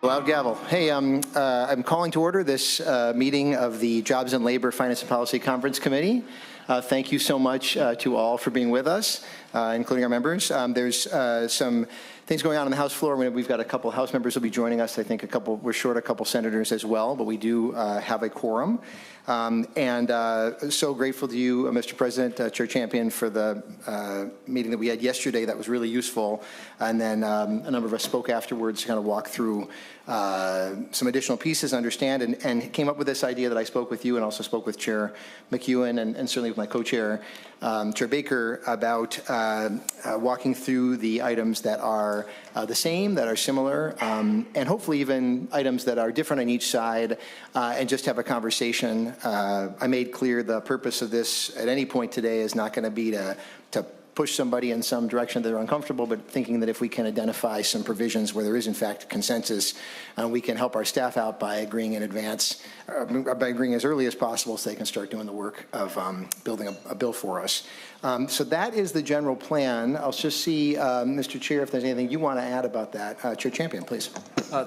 Loud gavel. Hey, I'm calling to order this meeting of the Jobs and Labor Finance and Policy Conference Committee. Thank you so much to all for being with us, including our members. There's some things going on the House floor. We've got a couple House members will be joining us. I think we're short a couple senators as well, but we do have a quorum. So grateful to you, Mr. President, Chair Champion, for the meeting that we had yesterday. That was really useful. And then a number of us spoke afterwards to kind of walk through some additional pieces, understand, and came up with this idea that I spoke with you and also spoke with Chair McEwen and certainly with my co-chair, Chair Baker, about walking through the items that are the same, that are similar, and hopefully even items that are different on each side, and just have a conversation. I made clear the purpose of this at any point today is not going to be to push somebody in some direction that they're uncomfortable, but thinking that if we can identify some provisions where there is in fact consensus, we can help our staff out by agreeing in advance, by agreeing as early as possible so they can start doing the work of building a bill for us. So that is the general plan. I'll just see, Mr. Chair, if there's anything you want to add about that. Chair Champion, please.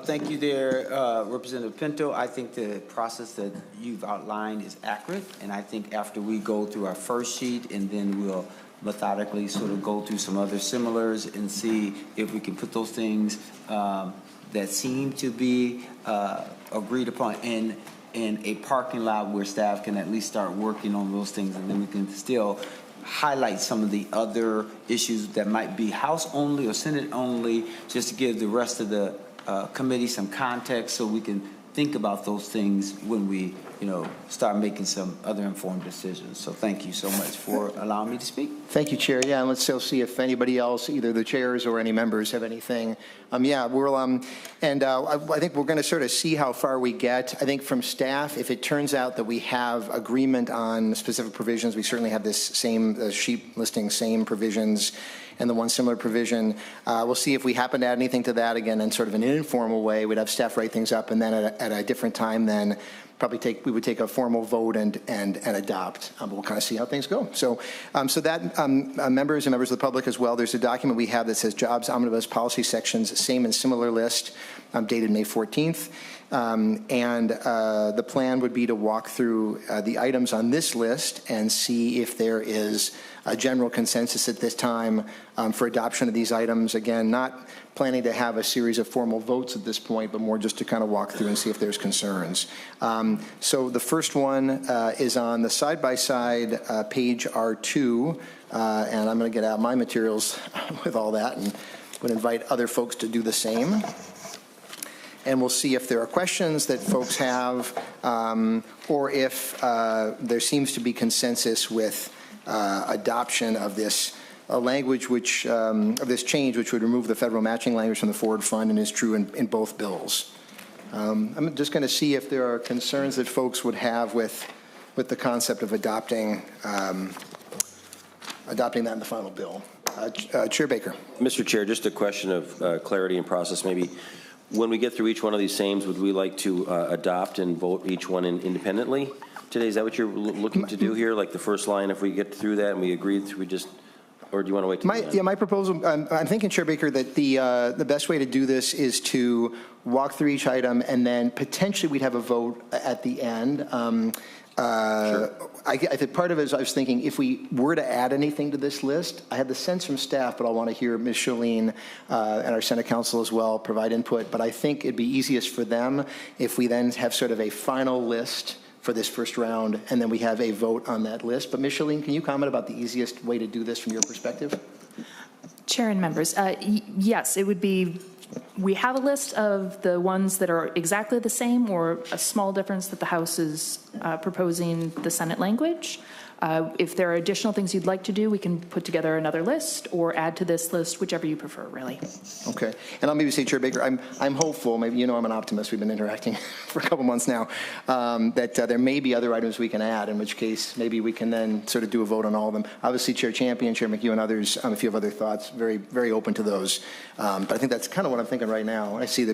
Thank you there, Representative Pinto. I think the process that you've outlined is accurate, and I think after we go through our first sheet and then we'll methodically sort of go through some other similars and see if we can put those things that seem to be agreed upon in a parking lot where staff can at least start working on those things, and then we can still highlight some of the other issues that might be House only or Senate only, just to give the rest of the committee some context so we can think about those things when we, start making some other informed decisions. So thank you so much for allowing me to speak. Thank you, Chair. Yeah, and let's still see if anybody else, either the chairs or any members, have anything. Yeah, we'll, I think we're going to sort of see how far we get. I think from staff, if it turns out that we have agreement on specific provisions, we certainly have this same sheet listing same provisions and the one similar provision. We'll see if we happen to add anything to that again in sort of an informal way. We'd have staff write things up, and then at a different time then we would take a formal vote and adopt. We'll kind of see how things go. So that members and members of the public as well, there's a document we have that says Jobs Omnibus Policy Sections, same and similar list, dated May 14th. The plan would be to walk through the items on this list and see if there is a general consensus at this time for adoption of these items. Again, not planning to have a series of formal votes at this point, but more just to kind of walk through and see if there's concerns. So the first one is on the side-by-side page R2, and I'm going to get out my materials with all that and would invite other folks to do the same. And we'll see if there are questions that folks have, or if there seems to be consensus with adoption of this language, of this change, which would remove the federal matching language from the forward fund and is true in both bills. I'm just going to see if there are concerns that folks would have with the concept of adopting that in the final bill. Chair Baker. Mr. Chair, just a question of clarity and process. Maybe when we get through each one of these sames, would we like to adopt and vote each one independently today? Is that what you're looking to do here? Like the first line, if we get through that and we agree, we just, or do you want to wait till the end? My proposal, I'm thinking, Chair Baker, that the best way to do this is to walk through each item and then potentially we'd have a vote at the end. Sure. I think part of it is I was thinking if we were to add anything to this list, I had the sense from staff, but I want to hear Ms. Chalene and our Senate counsel as well provide input. But I think it'd be easiest for them if we then have sort of a final list for this first round, and then we have a vote on that list. But Ms. Chalene, can you comment about the easiest way to do this from your perspective? Chair and members, yes, it would be, we have a list of the ones that are exactly the same or a small difference that the House is proposing the Senate language. If there are additional things you'd like to do, we can put together another list or add to this list, whichever you prefer, really. Okay. And I'll maybe say, Chair Baker, I'm hopeful, maybe I'm an optimist, we've been interacting for a couple months now, that there may be other items we can add, in which case maybe we can then sort of do a vote on all of them. Obviously, Chair Champion, Chair McEwen, and others, if you have other thoughts, very, very open to those. But I think that's kind of what I'm thinking right now. I see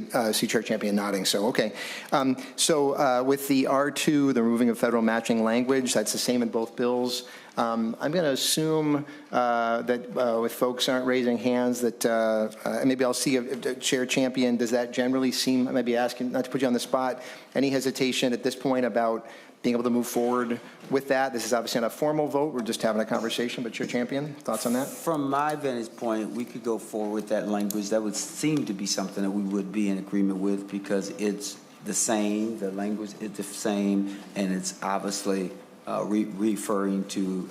Chair Champion nodding, so okay. With the R2, the removing of federal matching language, that's the same in both bills. bills. I'm going to assume that if folks aren't raising hands, that maybe I'll see if Chair Champion, does that generally seem, I may be asking, not to put you on the spot, any hesitation at this point about being able to move forward with that? This is obviously not a formal vote. We're just having a conversation, but Chair Champion, thoughts on that? From my vantage point, we could go forward with that language. That would seem to be something that we would be in agreement with because it's the same, the language is the same, and it's obviously referring to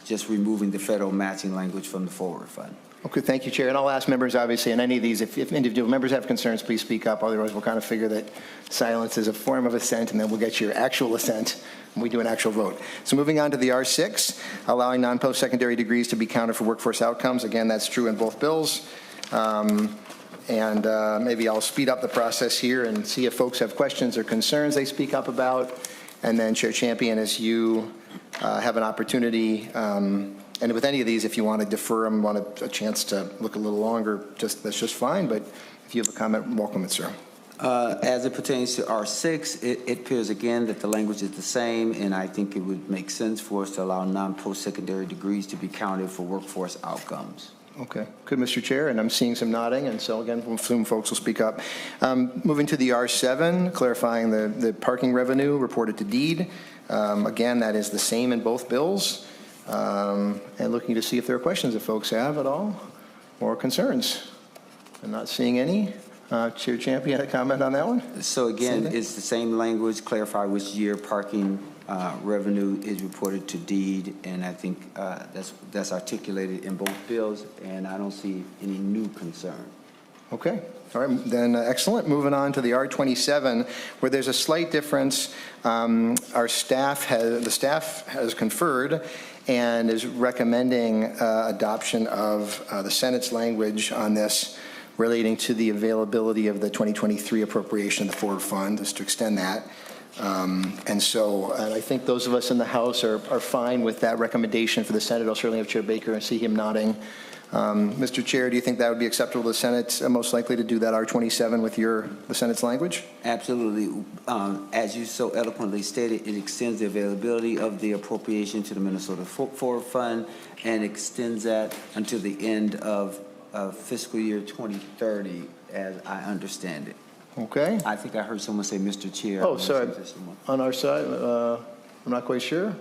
just removing the federal matching language from the forward fund. Okay, thank you, Chair. And I'll ask members, obviously, on any of these, if individual members have concerns, please speak up. Otherwise, we'll kind of figure that silence is a form of assent, and then we'll get your actual assent when we do an actual vote. So moving on to the R6, allowing non-post-secondary degrees to be counted for workforce outcomes. Again, that's true in both bills. Maybe I'll speed up the process here and see if folks have questions or concerns they speak up about. And then, Chair Champion, as you have an opportunity, and with any of these, if you want to defer them, want a chance to look a little longer, that's just fine. But if you have a comment, welcome it, sir. As it pertains to R6, it appears again that the language is the same, and I think it would make sense for us to allow non-post-secondary degrees to be counted for workforce outcomes. Okay, good, Mr. Chair, and I'm seeing some nodding, and so again, we'll assume folks will speak up. Moving to the R7, clarifying the parking revenue reported to deed. Again, that is the same in both bills. And looking to see if there are questions that folks have at all, or concerns. I'm not seeing any. Chair Champion, a comment on that one? So again, it's the same language, clarify which year parking revenue is reported to deed, and I think that's articulated in both bills, and I don't see any new concern. Okay. All right, then excellent. Moving on to the R27, where there's a slight difference. The staff has conferred and is recommending adoption of the Senate's language on this relating to the availability of the 2023 appropriation of the forward fund, just to extend that. And I think those of us in the House are fine with that recommendation for the Senate. I'll certainly have Chair Baker and see him nodding. Mr. Chair, do you think that would be acceptable to the Senate, most likely to do that R27 with the Senate's language? Absolutely. As you so eloquently stated, it extends the availability of the appropriation to the Minnesota Forward Fund and extends that until the end of fiscal year 2030, as I understand it. Okay. I think I heard someone say, Mr. Chair. Oh, sorry. On our side, I'm not quite sure.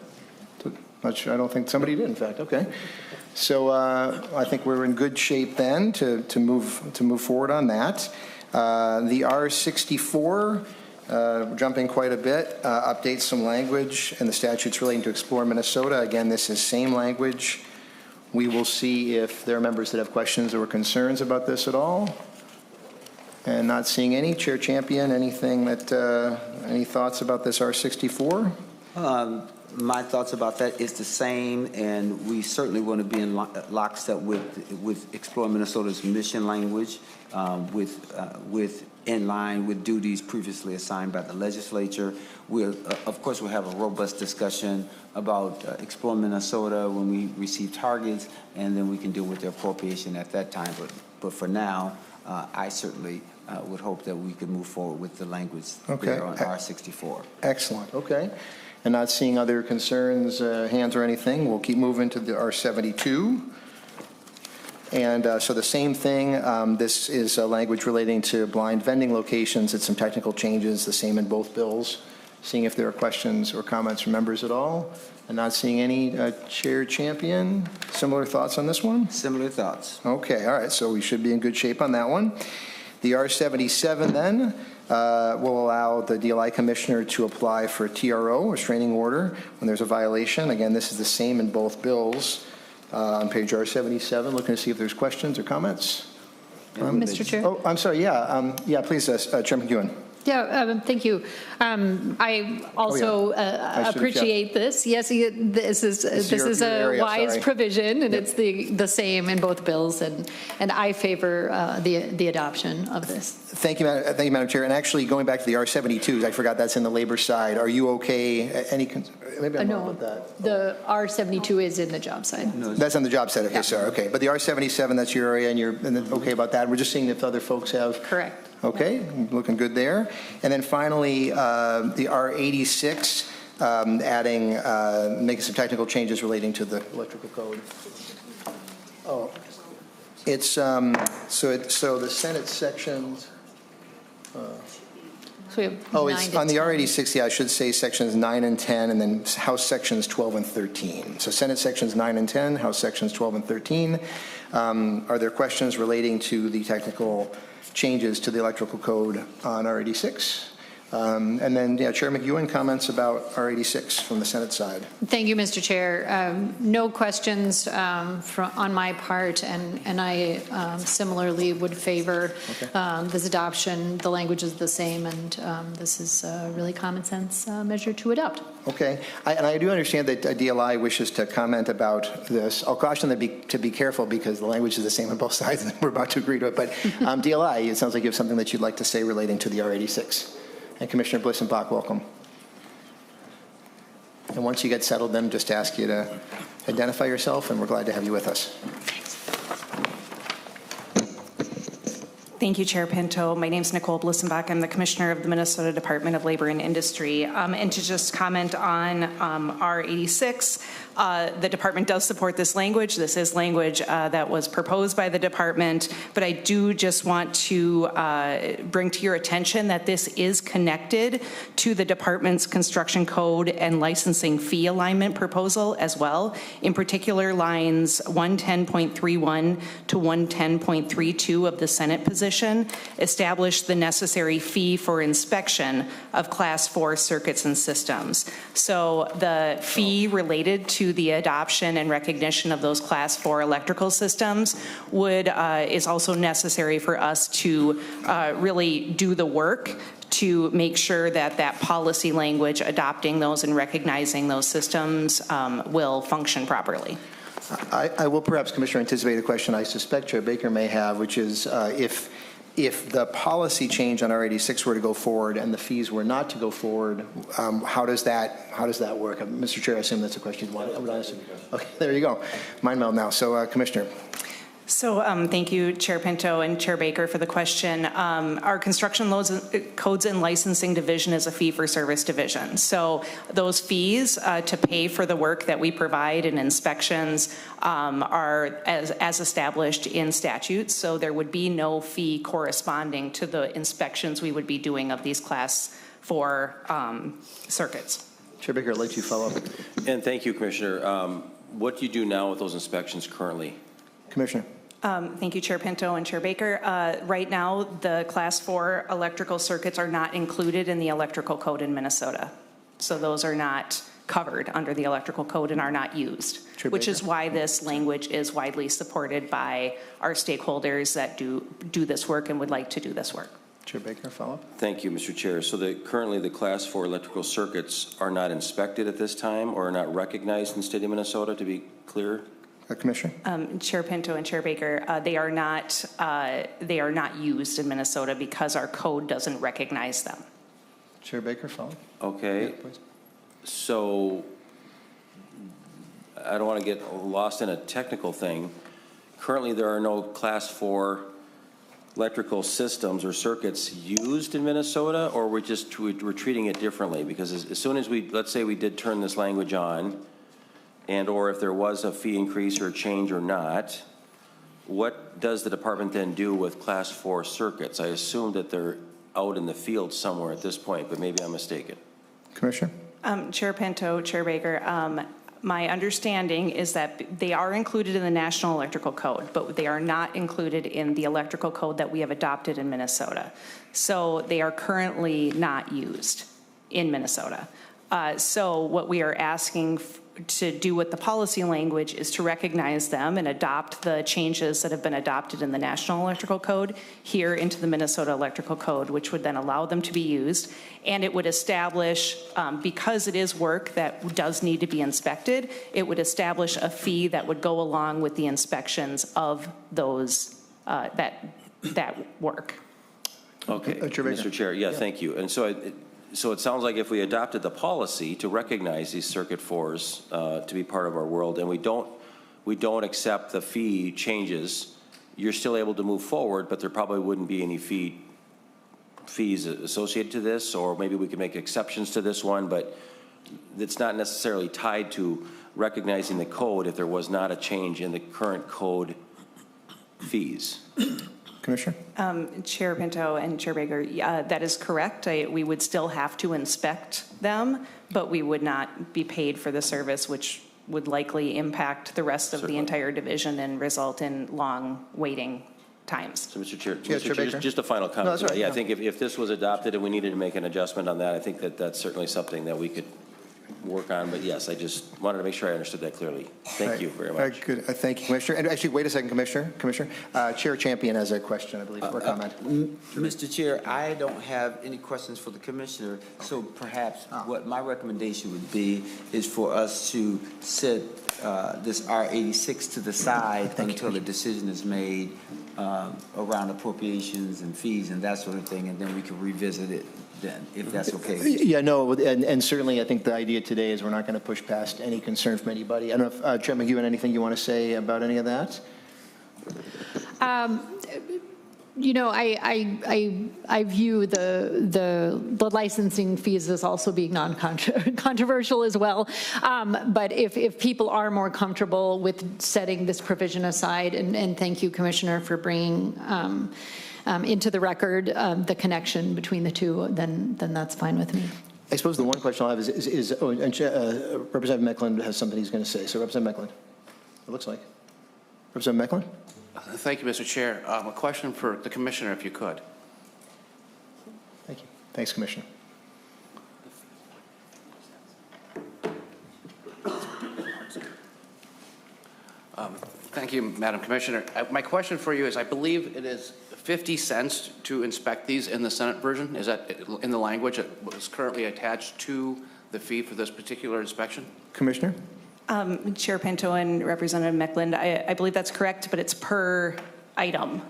Not sure. I don't think somebody did, in fact. Okay. So I think we're in good shape then to move forward on that. The R64, jumping quite a bit, updates some language in the statutes relating to Explore Minnesota. Again, this is same language. We will see if there are members that have questions or concerns about this at all. And not seeing any. Chair Champion, anything that, any thoughts about this R64? My thoughts about that is the same, and we certainly want to be in lockstep with Explore Minnesota's mission language, in line with duties previously assigned by the legislature. Of course, we'll have a robust discussion about Explore Minnesota when we receive targets, and then we can deal with the appropriation at that time. But for now, I certainly would hope that we could move forward with the language there on R64. Excellent. Okay. And not seeing other concerns, hands or anything, we'll keep moving to the R72. And so the same thing, this is language relating to blind vending locations. It's some technical changes, the same in both bills. Seeing if there are questions or comments from members at all. And not seeing any. Chair Champion, similar thoughts on this one? Similar thoughts. Okay, all right, so we should be in good shape on that one. The R77 then will allow the DLI Commissioner to apply for a TRO, restraining order, when there's a violation. Again, this is the same in both bills. On page R77, looking to see if there's questions or comments. Mr. Chair? Oh, I'm sorry, yeah, please, Chairman Ewan. Yeah, thank you. I also appreciate this. Yes, this is a wise provision, and it's the same in both bills, and I favor the adoption of this. Thank you, Madam Chair. And actually, going back to the R72s, I forgot that's in the labor side. Are you okay? Maybe I'm wrong with that. The R72 is in the job side. No, that's on the job side. Okay, sorry. Okay, but the R77, that's your area, and you're okay about that. We're just seeing if other folks have. Correct. Okay, looking good there. And then finally, the R86, adding, making some technical changes relating to the electrical code. Oh, it's, so the Senate sections, So we have oh, 9 it's to on the 10. R86, yeah, I should say sections 9 and 10, and then House sections 12 and 13. So Senate sections 9 and 10, House sections 12 and 13. Are there questions relating to the technical changes to the electrical code on R86? And then, yeah, Chair McEwen, comments about R86 from the Senate side. Thank you, Mr. Chair. No questions on my part, and I similarly would favor this adoption. The language is the same, and this is a really common sense measure to adopt. Okay, and I do understand that DLI wishes to comment about this. I'll caution them to be careful because the language is the same on both sides, and we're about to agree to it. But DLI, it sounds like you have something that you'd like to say relating to the R86. And Commissioner Blissenbach, welcome. And once you get settled, then just ask you to identify yourself, and we're glad to have you with us. Thank you, Chair Pinto. My name is Nicole Blissenbach. I'm the Commissioner of the Minnesota Department of Labor and Industry. And to just comment on R86, the department does support this language. This is language that was proposed by the department, but I do just want to bring to your attention that this is connected to the department's construction code and licensing fee alignment proposal as well. In particular, lines 110.31 to 110.32 of the Senate position establish the necessary fee for inspection of Class 4 circuits and systems. So the fee related to the adoption and recognition of those Class 4 electrical systems is also necessary for us to really do the work to make sure that that policy language adopting those and recognizing those systems will function properly. I will perhaps, Commissioner, anticipate a question I suspect Chair Baker may have, which is if the policy change on R86 were to go forward and the fees were not to go forward, how does that work? Mr. Chair, I assume that's a question you want. Okay, there you go. Mind meld now. So, Commissioner. So thank you, Chair Pinto and Chair Baker, for the question. Our construction codes and licensing division is a fee-for-service division. So those fees to pay for the work that we provide in inspections are as established in statutes. So there would be no fee corresponding to the inspections we would be doing of these Class 4 circuits. Chair Baker, I'd like to follow up. And thank you, Commissioner. What do you do now with those inspections currently? Commissioner. Thank you, Chair Pinto and Chair Baker. Right now, the Class 4 electrical circuits are not included in the electrical code in Minnesota. So those are not covered under the electrical code and are not used, which is why this language is widely supported by our stakeholders that do this work and would like to do this work. Chair Baker, follow up. Thank you, Mr. Chair. So currently the Class 4 electrical circuits are not inspected at this time or are not recognized in the state of Minnesota, to be clear? Commissioner. Chair Pinto and Chair Baker, they are not used in Minnesota because our code doesn't recognize them. Chair Baker, follow. Okay. Yeah, so I don't want to get lost in a technical thing. Currently, there are no Class 4 electrical systems or circuits used in Minnesota, or we're treating it differently? Because as soon as let's say we did turn this language on, and or if there was a fee increase or a change or not, what does the department then do with Class 4 circuits? I assume that they're out in the field somewhere at this point, but maybe I'm mistaken. Commissioner. Chair Pinto, Chair Baker, my understanding is that they are included in the National Electrical Code, but they are not included in the electrical code that we have adopted in Minnesota. So they are currently not used in Minnesota. So what we are asking to do with the policy language is to recognize them and adopt the changes that have been adopted in the National Electrical Code here into the Minnesota Electrical Code, which would then allow them to be used. And it would establish, because it is work that does need to be inspected, it would establish a fee that would go along with the inspections of those, that work. Okay, Mr. Chair, yeah, thank you. And so it sounds like if we adopted the policy to recognize these circuit 4s to be part of our world, and we don't accept the fee changes, you're still able to move forward, but there probably wouldn't be any fees associated to this, or maybe we could make exceptions to this one, but that's not necessarily tied to recognizing the code if there was not a change in the current code fees. Commissioner? Chair Pinto and Chair Baker, that is correct. We would still have to inspect them, but we would not be paid for the service, which would likely impact the rest of the entire division and result in long waiting times. So, Mr. Chair, Yeah, Chair Baker. just a final comment. No, that's right, Yeah, no. I think if this was adopted and we needed to make an adjustment on that, I think that that's certainly something that we could work on. But yes, I just wanted to make sure I understood that clearly. Thank you very much. Good. Thank you, Commissioner. And actually, wait a second, Commissioner. Chair Champion has a question, I believe, or comment. Mr. Chair, I don't have any questions for the commissioner, so perhaps what my recommendation would be is for us to set this R86 to the side until the decision is made around appropriations and fees and that sort of thing, and then we can revisit it then, if that's okay. Yeah, no, and certainly I think the idea today is we're not going to push past any concern from anybody. I don't know if, Chair McEwen, anything you want to say about any of that? You know, I view the licensing fees as also being non-controversial as well. But if people are more comfortable with setting this provision aside, and thank you, Commissioner, for bringing into the record the connection between the two, then that's fine with me. I suppose the one question I'll have is Representative Mecklen has something he's going to say. So Representative Mecklen, it looks like. Representative Mecklen? Thank you, Mr. Chair. A question for the Commissioner, if you could. Thank you. Thanks, Commissioner. Thank you, Madam Commissioner. My question for you is, I believe it is 50 cents to inspect these in the Senate version. Is that in the language that was currently attached to the fee for this particular inspection? Commissioner? Chair Pinto and Representative Mecklen, I believe that's correct, but it's per item.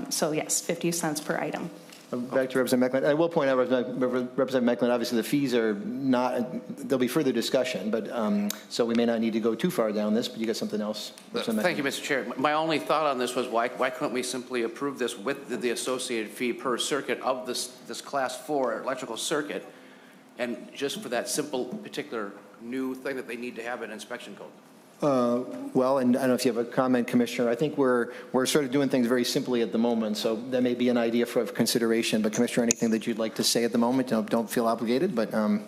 So yes, 50 cents per item. Back to Representative Mecklen. I will point out, Representative Mecklen, obviously the fees are not, there'll be further discussion, but so we may not need to go too far down this, but you got something else? Thank you, Mr. Chair. My only thought on this was why couldn't we simply approve this with the associated fee per circuit of this Class 4 electrical circuit, and just for that simple particular new thing that they need to have an inspection code? Well, and I don't know if you have a comment, Commissioner. I think we're sort of doing things very simply at the moment, so that may be an idea for consideration. But Commissioner, anything that you'd like to say at the moment? Don't feel obligated, but as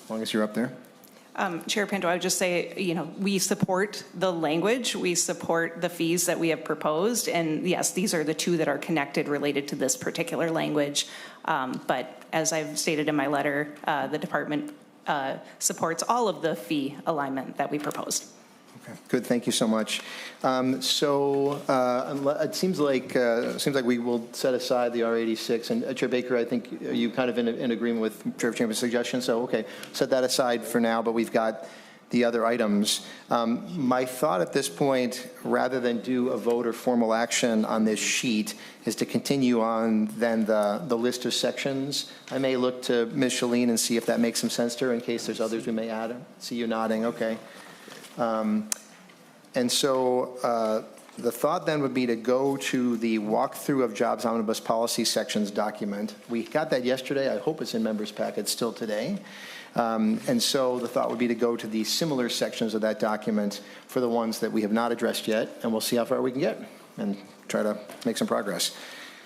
long as you're up there. Chair Pinto, I would just say, you know, we support the language, we support the fees that we have proposed, and yes, these are the two that are connected related to this particular language. But as I've stated in my letter, the department supports all of the fee alignment that we proposed. Okay, good. Thank you so much. It seems like we will set aside the R86. And Chair Baker, I think you kind of in agreement with Chair Chamber's suggestion. So okay, set that aside for now. But we've got the other items. My thought at this point, rather than do a vote or formal action on this sheet, is to continue on then the list of sections. I may look to Ms. Shalene and see if that makes some sense to her in case there's others we may add. See you nodding. Okay. And so the thought then would be to go to the walkthrough of jobs omnibus policy sections document. We got that yesterday. I hope it's in members' packets still today. And so the thought would be to go to the similar sections of that document for the ones that we have not addressed yet, and we'll see how far we can get and try to make some progress.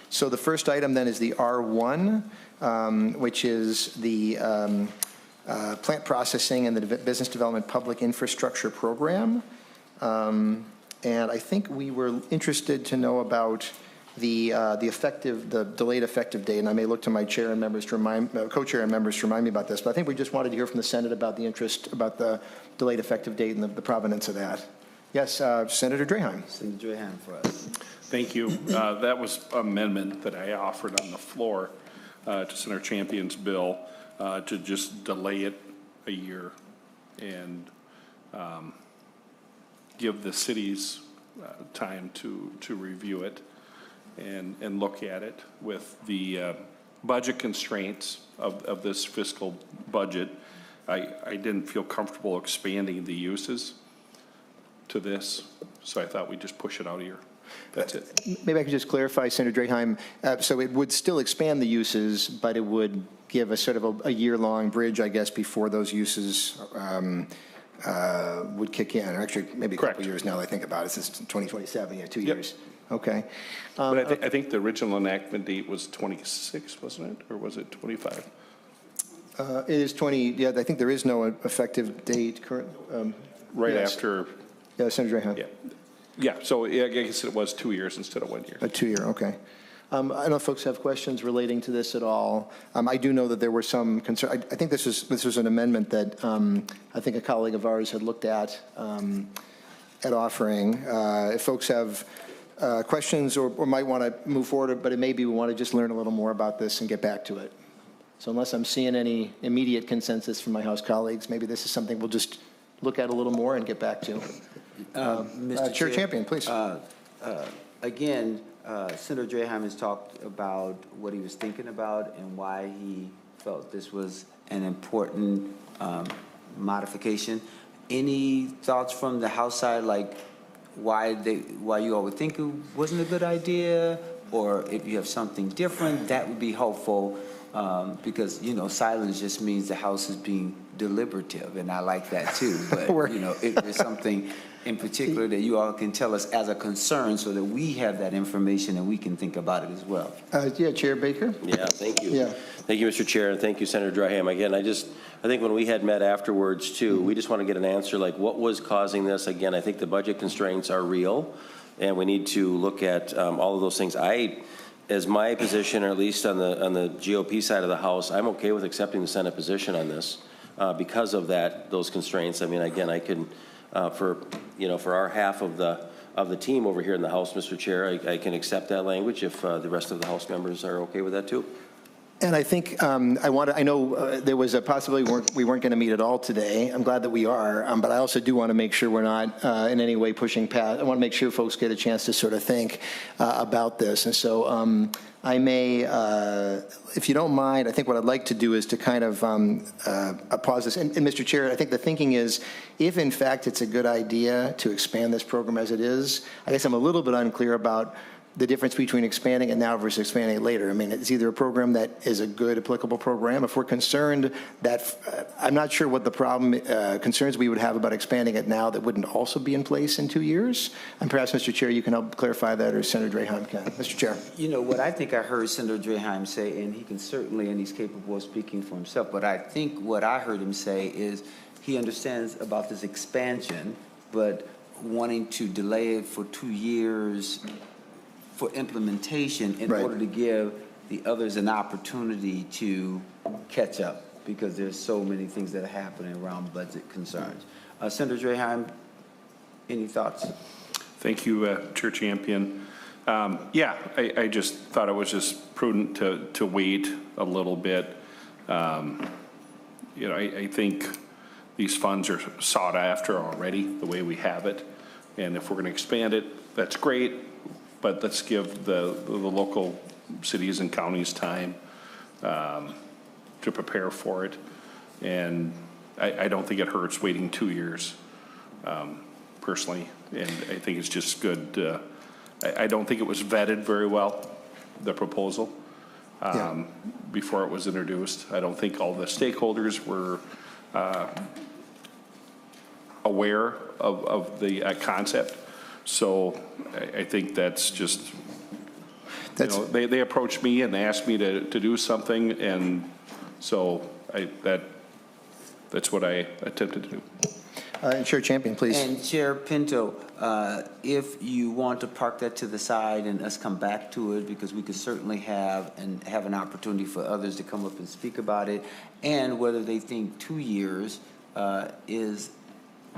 So the first item then is the R1, which is the plant processing and the business development public infrastructure program. And I think we were interested to know about the delayed effective date, and I may look to my chair and members to co-chair and members to remind me about this, but I think we just wanted to hear from the Senate about the delayed effective date and the provenance of that. Yes, Senator Draheim. Senator Draheim for us. Thank you. That was an amendment that I offered on the floor to Senator Champion's bill to just delay it a year and give the cities time to review it and look at it with the budget constraints of this fiscal budget. I didn't feel comfortable expanding the uses to this, so I thought we'd just push it out a year. That's it. Maybe I could just clarify, Senator Draheim. So it would still expand the uses, but it would give a sort of a year-long bridge, I guess, before those uses would kick in. Or actually, maybe a couple years now that I think about it, since 2027, 2 years. Okay. But I think the original enactment date was 26, wasn't it? Or was it 25? It is 20, yeah, I think there is no effective date current. Right yes. after. Yeah, Senator Draheim. Yeah. Yeah, so I guess it was 2 years instead of 1 year. A 2 year, okay. I don't know if folks have questions relating to this at all. I do know that there were some concern. I think this was an amendment that I think a colleague of ours had looked at offering. If folks have questions or might want to move forward, but it may be we want to just learn a little more about this and get back to it. So unless I'm seeing any immediate consensus from my House colleagues, maybe this is something we'll just look at a little more and get back to. Mr. Chair Champion, please. Again, Senator Draheim has talked about what he was thinking about and why he felt this was an important modification. Any thoughts from the House side, like why you all would think it wasn't a good idea, or if you have something different, that would be helpful, because, you know, silence just means the House is being deliberative, and I like that too. But, you know, if there's something in particular that you all can tell us as a concern so that we have that information and we can think about it as well. Yeah, Chair Baker? Yeah, thank you. Yeah. Thank you, Mr. Chair, and thank you, Senator Draheim. Again, I think when we had met afterwards, too, we just want to get an answer, like, what was causing this? Again, I think the budget constraints are real, and we need to look at all of those things. As my position, or at least on the GOP side of the House, I'm okay with accepting the Senate position on this because of those constraints. I mean, again, I can, for our half of the team over here in the House, Mr. Chair, I can accept that language if the rest of the House members are okay with that too. And I think I know there was a possibility we weren't going to meet at all today. I'm glad that we are, but I also do want to make sure we're not in any way pushing past. I want to make sure folks get a chance to sort of think about this. And so I may, if you don't mind, I think what I'd like to do is to kind of pause this. And Mr. Chair, I think the thinking is, if in fact it's a good idea to expand this program as it is, I guess I'm a little bit unclear about the difference between expanding it now versus expanding it later. I mean, it's either a program that is a good applicable program. If we're concerned that, I'm not sure what the concerns we would have about expanding it now that wouldn't also be in place in 2 years. And perhaps, Mr. Chair, you can help clarify that, or Senator Draheim can. Mr. Chair. You know, what I think I heard Senator Draheim say, and he can certainly, and he's capable of speaking for himself, but I think what I heard him say is he understands about this expansion, but wanting to delay it for 2 years for implementation in order to give the others an opportunity to catch up, because there's so many things that are happening around budget concerns. Senator Draheim, any thoughts? Thank you, Chair Champion. Yeah, I just thought it was just prudent to wait a little bit. You know, I think these funds are sought after already, the way we have it. And if we're going to expand it, that's great. But let's give the local cities and counties time to prepare for it. And I don't think it hurts waiting 2 years, personally. And I think it's just good. I don't think it was vetted very well, the proposal, before it was introduced. I don't think all the stakeholders were aware of the concept. So I think that's just, you know, they approached me and they asked me to do something, and so that's what I attempted to do. Chair Champion, please. And Chair Pinto, if you want to park that to the side and us come back to it, because we could certainly have an opportunity for others to come up and speak about it, and whether they think 2 years is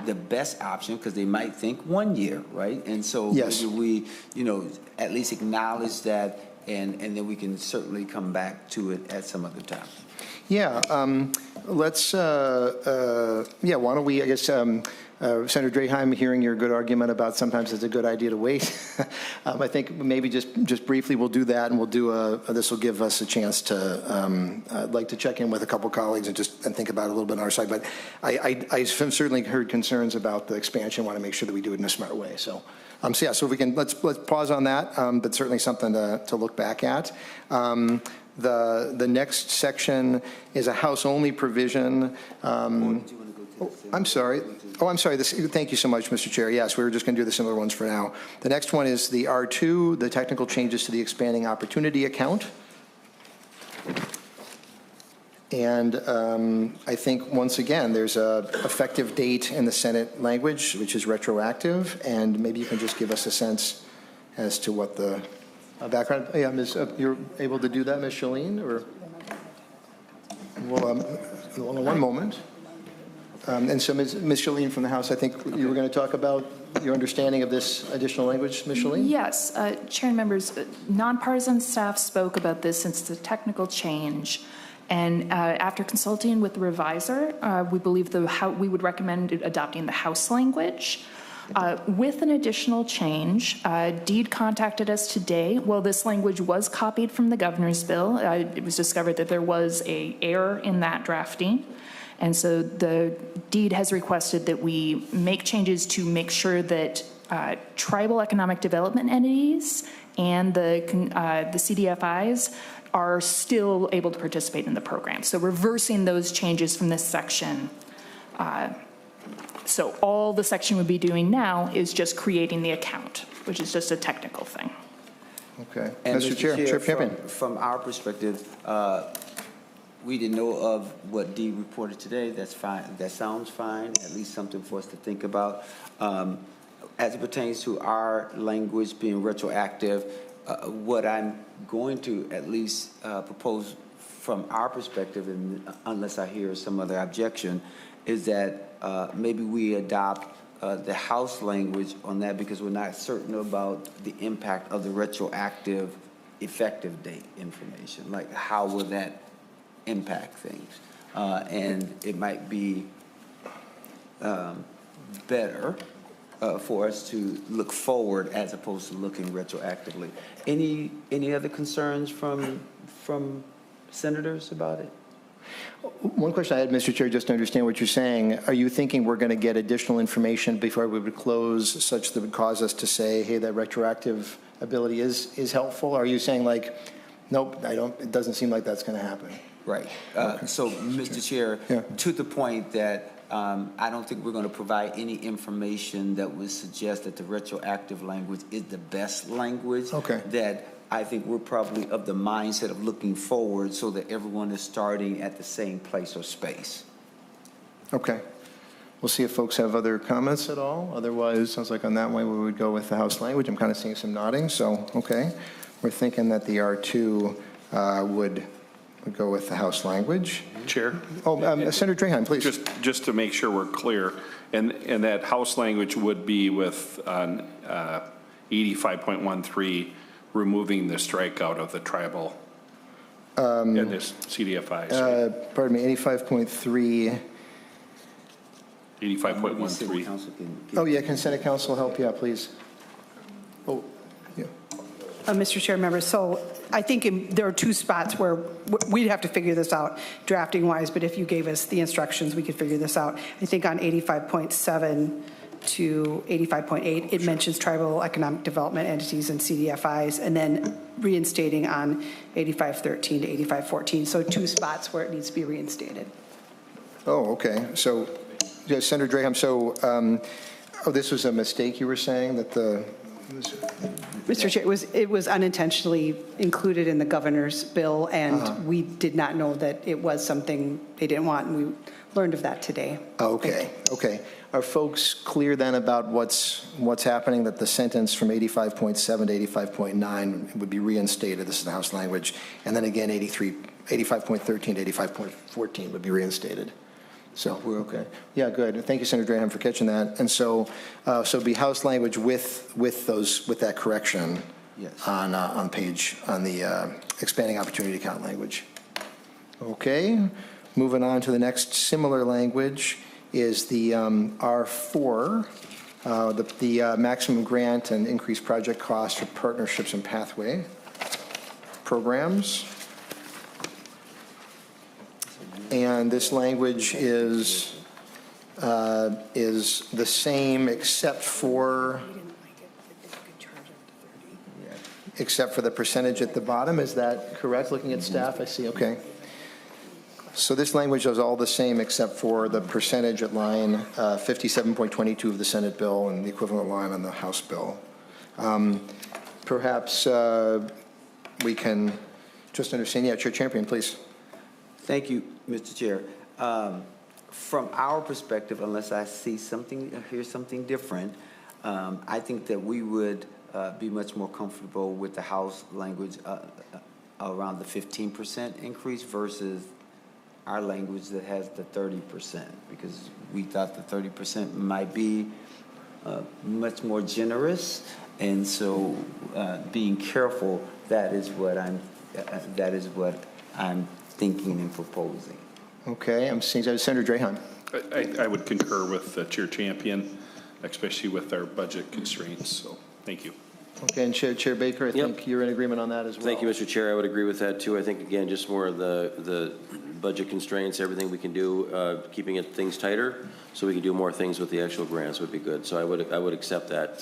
the best option, because they might think 1 year, right? And so maybe we, you know, at least acknowledge that, and then we can certainly come back to it at some other time. Yeah, let's, yeah, why don't we, I guess, Senator Draheim, hearing your good argument about sometimes it's a good idea to wait. I think maybe just briefly we'll do that, and we'll do this will give us a chance to, I'd like to check in with a couple colleagues and think about it a little bit on our side. But I certainly heard concerns about the expansion. Want to make sure that we do it in a smart way. So yeah, so if we can, let's pause on that, but certainly something to look back at. The next section is a house-only provision. I'm sorry. Thank you so much, Mr. Chair. Yes, we were just going to do the similar ones for now. The next one is the R2, the technical changes to the expanding opportunity account. And I think, once again, there's a effective date in the Senate language, which is retroactive, and maybe you can just give us a sense as to what the background. Yeah, Ms. You're able to do that, Ms. Shalene? Or, well, one moment. And so, Ms. Shalene from the House, I think you were going to talk about your understanding of this additional language, Ms. Shalene? Yes, Chair and members, nonpartisan staff spoke about this since it's a technical change. And after consulting with the reviser, we believe we would recommend adopting the House language. With an additional change, DEED contacted us today. Well, this language was copied from the governor's bill. It was discovered that there was an error in that drafting. And so the DEED has requested that we make changes to make sure that tribal economic development entities and the CDFIs are still able to participate in the program. So reversing those changes from this section. So all the section would be doing now is just creating the account, which is just a technical thing. Okay. And Mr. Chair, Champion. From our perspective, we didn't know of what Dee reported today. That's fine. That sounds fine. At least something for us to think about. As it pertains to our language being retroactive, what I'm going to at least propose from our perspective, and unless I hear some other objection, is that maybe we adopt the House language on that, because we're not certain about the impact of the retroactive effective date information. Like, how will that impact things? And it might be better for us to look forward as opposed to looking retroactively. Any other concerns from senators about it? One question I had, Mr. Chair, just to understand what you're saying, are you thinking we're going to get additional information before we would close such that would cause us to say, hey, that retroactive ability is helpful? Or are you saying, like, nope, it doesn't seem like that's going to happen? Right. Okay. So, Mr. Chair, yeah, to the point that I don't think we're going to provide any information that would suggest that the retroactive language is the best language. Okay. That I think we're probably of the mindset of looking forward so that everyone is starting at the same place or space. Okay. We'll see if folks have other comments at all. Otherwise, sounds like on that way we would go with the House language. I'm kind of seeing some nodding, so okay. We're thinking that the R2 would go with the House language. Chair? Oh, Senator Draheim, please. Just to make sure we're clear, and that House language would be with 85.13, removing the strikeout of the tribal and this CDFI. Pardon me, 85.3. 85.13. Oh, yeah, can Senate Council help? Yeah, please. Oh, yeah. Mr. Chair, members, so I think there are two spots where we'd have to figure this out drafting wise, but if you gave us the instructions, we could figure this out. I think on 85.7 to 85.8, it mentions tribal economic development entities and CDFIs, and then reinstating on 85.13 to 85.14. So two spots where it needs to be reinstated. Oh, okay. So, yeah, Senator Draheim, so, this was a mistake you were saying that the... Mr. Chair, it was unintentionally included in the governor's bill, and we did not know that it was something they didn't want, and we learned of that today. Okay, okay. Are folks clear then about what's happening, that the sentence from 85.7 to 85.9 would be reinstated? This is the House language. And then again, 85.13 to 85.14 would be reinstated. So we're okay. Yeah, good. Thank you, Senator Draheim, for catching that. And so, it'd be House language with that correction. Yes. On the expanding opportunity account language. Okay. Moving on to the next similar language is the R4, the maximum grant and increased project cost for partnerships and pathway programs. And this language is the same except for the percentage at the bottom. Is that correct? Looking at staff, I see. Okay. So this language is all the same except for the percentage at line 57.22 of the Senate bill and the equivalent line on the House bill. Perhaps we can just understand. Yeah, Chair Champion, please. Thank you, Mr. Chair. From our perspective, unless I see something, hear something different, I think that we would be much more comfortable with the House language around the 15% increase versus our language that has the 30%, because we thought the 30% might be much more generous, and so being careful, that is what I'm thinking and proposing. Okay, I'm seeing Senator Drahan. I would concur with Chair Champion, especially with our budget constraints, so thank you. Okay, and Chair Baker, I think you're in agreement on that as well. Thank you, Mr. Chair. I would agree with that, too. I think, again, just more of the budget constraints, everything we can do, keeping things tighter so we can do more things with the actual grants would be good. So I would accept that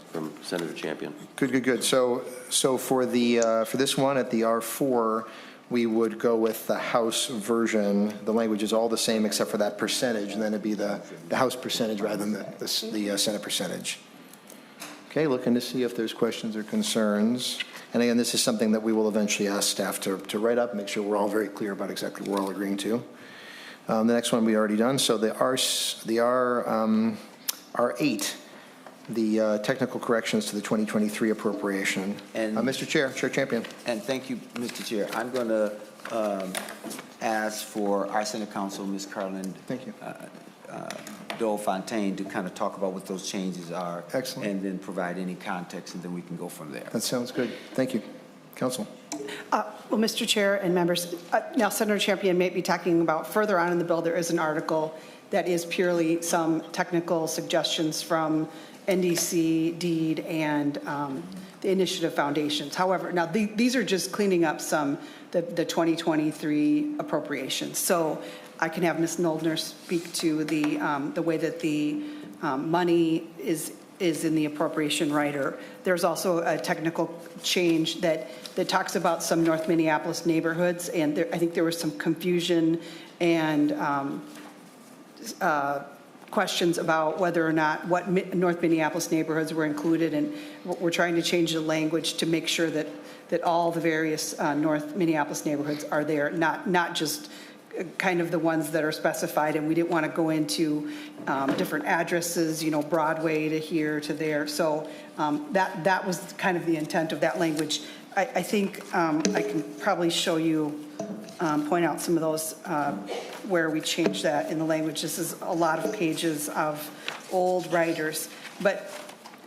from Senator Champion. Good. So for this one at the R4, we would go with the House version. The language is all the same except for that percentage, and then it'd be the House percentage rather than the Senate percentage. Okay, looking to see if there's questions or concerns. And again, this is something that we will eventually ask staff to write up, make sure we're all very clear about exactly what we're all agreeing to. The next one we already done. So the R8, the technical corrections to the 2023 appropriation. And Mr. Chair Champion. And thank you, Mr. Chair. I'm going to ask for our Senate Counsel, Ms. Carlin. Thank you. Dole Fontaine to kind of talk about what those changes are. Excellent. And then provide any context, and then we can go from there. That sounds good. Thank you. Counsel. Well, Mr. Chair and members, now Senator Champion may be talking about further on in the bill, there is an article that is purely some technical suggestions from NDC, DEED, and the Initiative Foundations. However, now these are just cleaning up the 2023 appropriations. So I can have Ms. Noldner speak to the way that the money is in the appropriation rider. There's also a technical change that talks about some North Minneapolis neighborhoods, and I think there was some confusion and questions about whether or not what North Minneapolis neighborhoods were included, and we're trying to change the language to make sure that all the various North Minneapolis neighborhoods are there, not just kind of the ones that are specified, and we didn't want to go into different addresses, Broadway to here to there. So that was kind of the intent of that language. I think I can probably show you, point out some of those where we changed that in the language. This is a lot of pages of old writers, but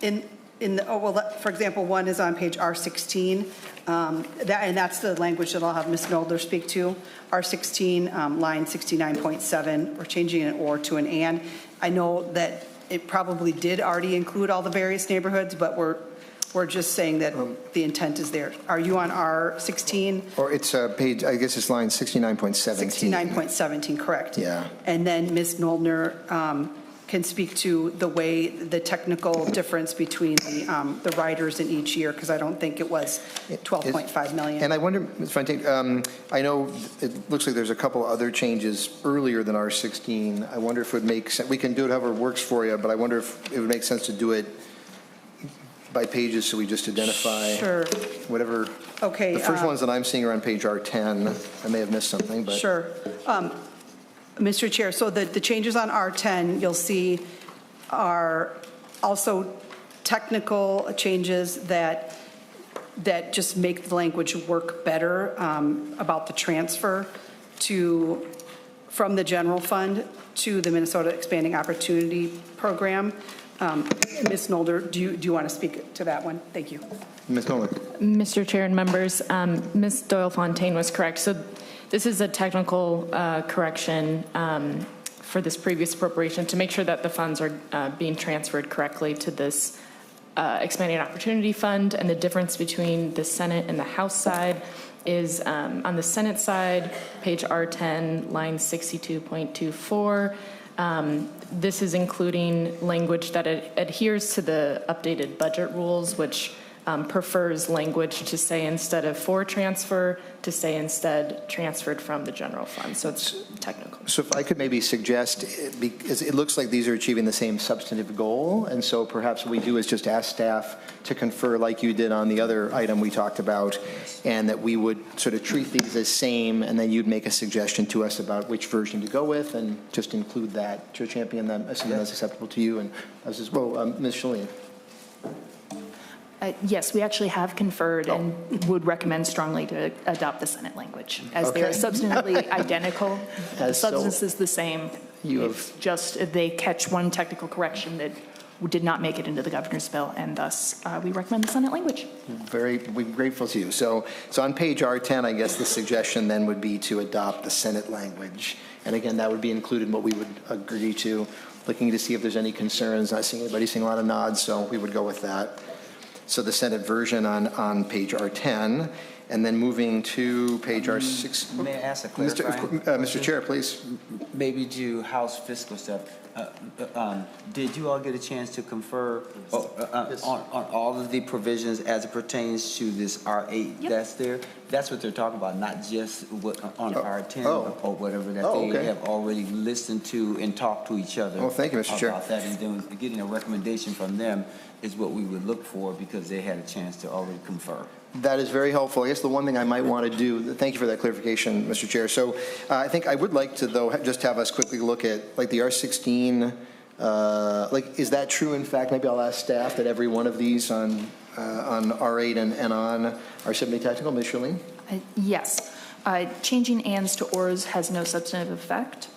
for example, one is on page R16, and that's the language that I'll have Ms. Noldner speak to. R16, line 69.7, we're changing an or to an and. I know that it probably did already include all the various neighborhoods, but we're just saying that the intent is there. Are you on R16? Or it's page, I guess it's line 69.17. 69.17, correct. Yeah. And then Ms. Noldner can speak to the technical difference between the riders in each year, because I don't think it was 12.5 million. And I wonder, Ms. Fontaine, I know it looks like there's a couple other changes earlier than R16. I wonder if it would make sense. We can do it however works for you, but I wonder if it would make sense to do it by pages, so we just identify whatever. Okay. The first ones that I'm seeing are on page R10. I may have missed something, but. Sure. Mr. Chair, so the changes on R10 you'll see are also technical changes that just make the language work better about the transfer from the general fund to the Minnesota Expanding Opportunity Program. Ms. Noldner, do you want to speak to that one? Thank you. Ms. Noldner. Mr. Chair and members, Ms. Doyle Fontaine was correct. So This is a technical correction for this previous appropriation to make sure that the funds are being transferred correctly to this expanding opportunity fund. And the difference between the Senate and the House side is on the Senate side, page R10, line 62.24. This is including language that adheres to the updated budget rules, which prefers language to say instead of for transfer, to say instead transferred from the general fund. So it's technical. So if I could maybe suggest, because it looks like these are achieving the same substantive goal, and so perhaps what we do is just ask staff to confer like you did on the other item we talked about, and that we would sort of treat these as same, and then you'd make a suggestion to us about which version to go with, and just include that. Chair Champion, that assuming that's acceptable to you, and as well, Ms. Shalene. Yes, we actually have conferred and would recommend strongly to adopt the Senate language, as they are substantively identical. The substance is the same. They catch one technical correction that did not make it into the governor's bill, and thus we recommend the Senate language. We're grateful to you. So on page R10, I guess the suggestion then would be to adopt the Senate language. And again, that would be included in what we would agree to, looking to see if there's any concerns. Not seeing anybody seeing a lot of nods, so we would go with that. So the Senate version on page R10, and then moving to page R6. May I ask a clarifying Mr. Chair, please. Maybe to House fiscal stuff. Did you all get a chance to confer on all of the provisions as it pertains to this R8 that's there? That's what they're talking about, not just what on R10 or whatever that they have already listened to and talked to each other. Oh, thank you, Mr. Chair. About that, and then getting a recommendation from them is what we would look for because they had a chance to already confer. That is very helpful. I guess the one thing I might want to do, thank you for that clarification, Mr. Chair. So I think I would like to, though, just have us quickly look at like the R16, is that true? In fact, maybe I'll ask staff that every one of these on R8 and on R70 technical, Ms. Shalene? Yes. Changing ands to ors has no substantive effect.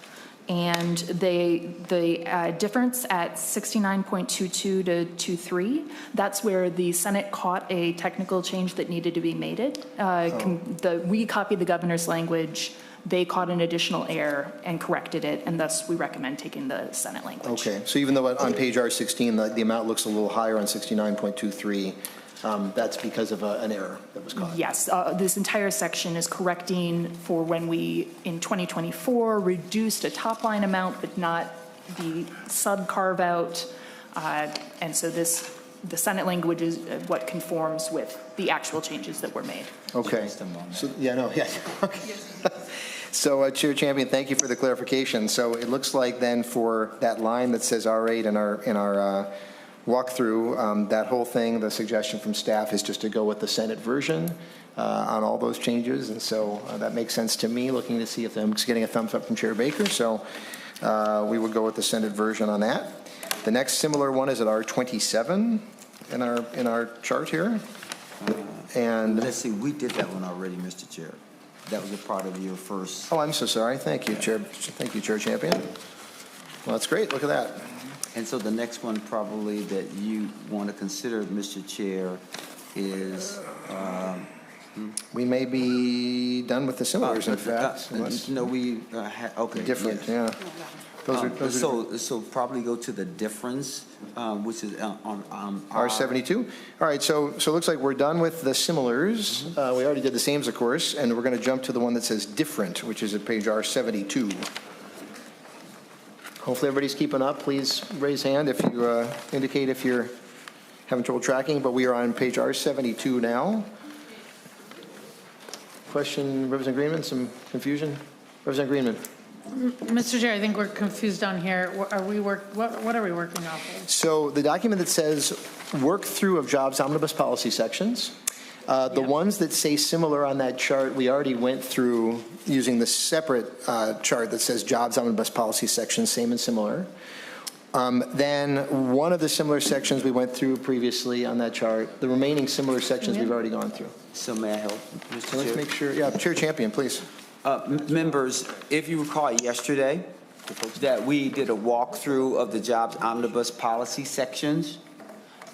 And the difference at 69.22 to 23, that's where the Senate caught a technical change that needed to be made. We copied the governor's language. They caught an additional error and corrected it, and thus we recommend taking the Senate language. Okay, so even though on page R16 the amount looks a little higher on 69.23, that's because of an error that was caught. Yes, this entire section is correcting for when we, in 2024, reduced a top line amount, but not the sub carve out. And so the Senate language is what conforms with the actual changes that were made. Okay. So, okay. So, Chair Champion, thank you for the clarification. So it looks like then for that line that says R8 in our walk through that whole thing, the suggestion from staff is just to go with the Senate version on all those changes. And so that makes sense to me, looking to see if I'm just getting a thumbs up from Chair Baker. So we would go with the Senate version on that. The next similar one is at R27 in our chart here. And let's see, we did that one already, Mr. Chair. That was a part of your first. Oh, I'm so sorry. Thank you, Chair. Thank you, Chair Champion. Well, that's great. Look at that. And so the next one probably that you want to consider, Mr. Chair, is... we may be done with the similars, in fact. No, we... okay. Different, yeah. So probably go to the difference, which is on R72. All right, so it looks like we're done with the similars. We already did the sames, of course, and we're going to jump to the one that says different, which is at page R72. Hopefully everybody's keeping up. Please raise hand if you indicate if you're having trouble tracking, but we are on page R72 now. Question, Representative Greenman, some confusion? Representative Greenman. Mr. Chair, I think we're confused on here. What are we working off of? So the document that says work through of jobs omnibus policy sections, the ones that say similar on that chart, we already went through using the separate chart that says jobs omnibus policy sections, same and similar. Then one of the similar sections we went through previously on that chart. The remaining similar sections we've already gone through. So may I help, Mr. Chair? Let's make sure, yeah, Chair Champion, please. Members, if you recall yesterday, that we did a walkthrough of the jobs omnibus policy sections.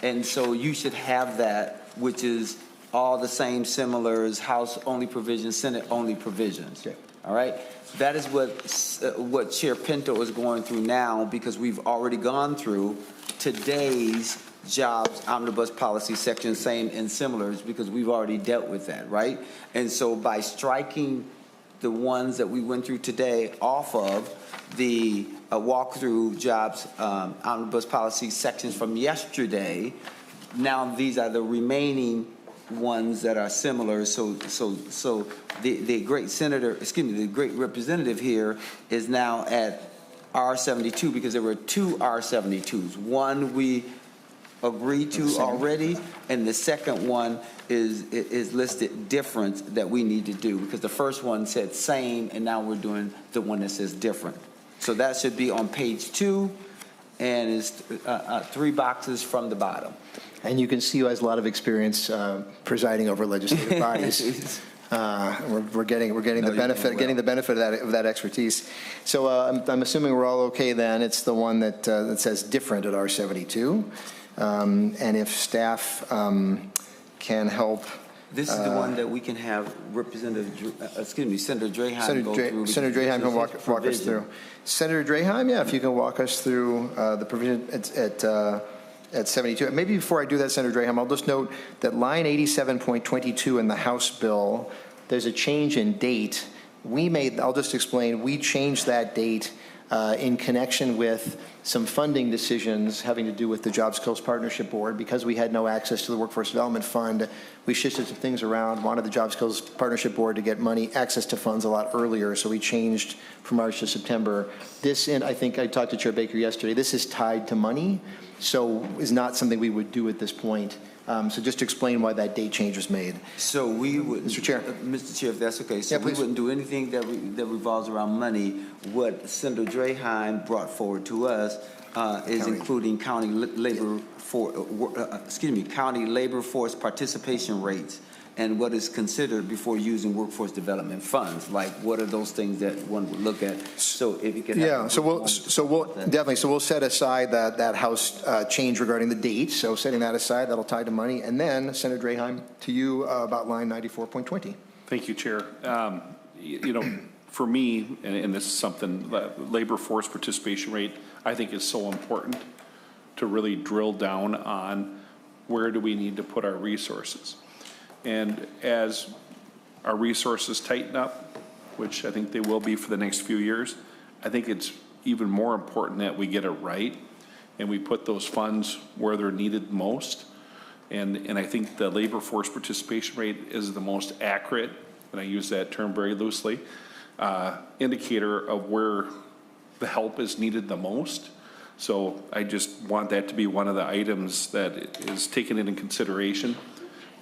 And so you should have that, which is all the same similars, House-only provisions, Senate-only provisions. Okay. All right? That is what Chair Pinto is going through now, because we've already gone through today's jobs omnibus policy section, same and similars, because we've already dealt with that, right? And so by striking the ones that we went through today off of the walkthrough jobs omnibus policy sections from yesterday, now these are the remaining ones that are similar. So the great senator, the great representative here is now at R72, because there were two R72s. One we agreed to already, and the second one is listed different that we need to do, because the first one said same, and now we're doing the one that says different. So that should be on page 2, and is 3 boxes from the bottom. And you can see who has a lot of experience presiding over legislative bodies. We're getting the benefit of that expertise. So I'm assuming we're all okay then. It's the one that says different at R72. And if staff can help. This is the one that we can have Senator Draheim go through. Senator Draheim can walk us through. Senator Draheim, yeah, if you can walk us through the provision at 72. Maybe before I do that, Senator Draheim, I'll just note that line 87.22 in the House bill, there's a change in date. I'll just explain, we changed that date in connection with some funding decisions having to do with the Job Skills Partnership Board. Because we had no access to the Workforce Development Fund, we shifted some things around, wanted the Job Skills Partnership Board to get access to funds a lot earlier, so we changed from March to September. I think I talked to Chair Baker yesterday, this is tied to money, so is not something we would do at this point. So just to explain why that date change was made. So we would, Mr. Chair. Mr. Chair, if that's okay. So yeah, we wouldn't do anything that revolves around money. What Senator Draheim brought forward to us is including county labor force participation rates and what is considered before using workforce development funds. Like, what are those things that one would look at? So if you can. Yeah. So we'll set aside that House change regarding the date. So setting that aside, that'll tie to money. And then Senator Draheim, to you about line 94.20. Thank you, Chair. For me, and this is something, labor force participation rate, I think is so important to really drill down on where do we need to put our resources. And as our resources tighten up, which I think they will be for the next few years, I think it's even more important that we get it right and we put those funds where they're needed most. And I think the labor force participation rate is the most accurate, and I use that term very loosely, indicator of where the help is needed the most. So I just want that to be one of the items that is taken into consideration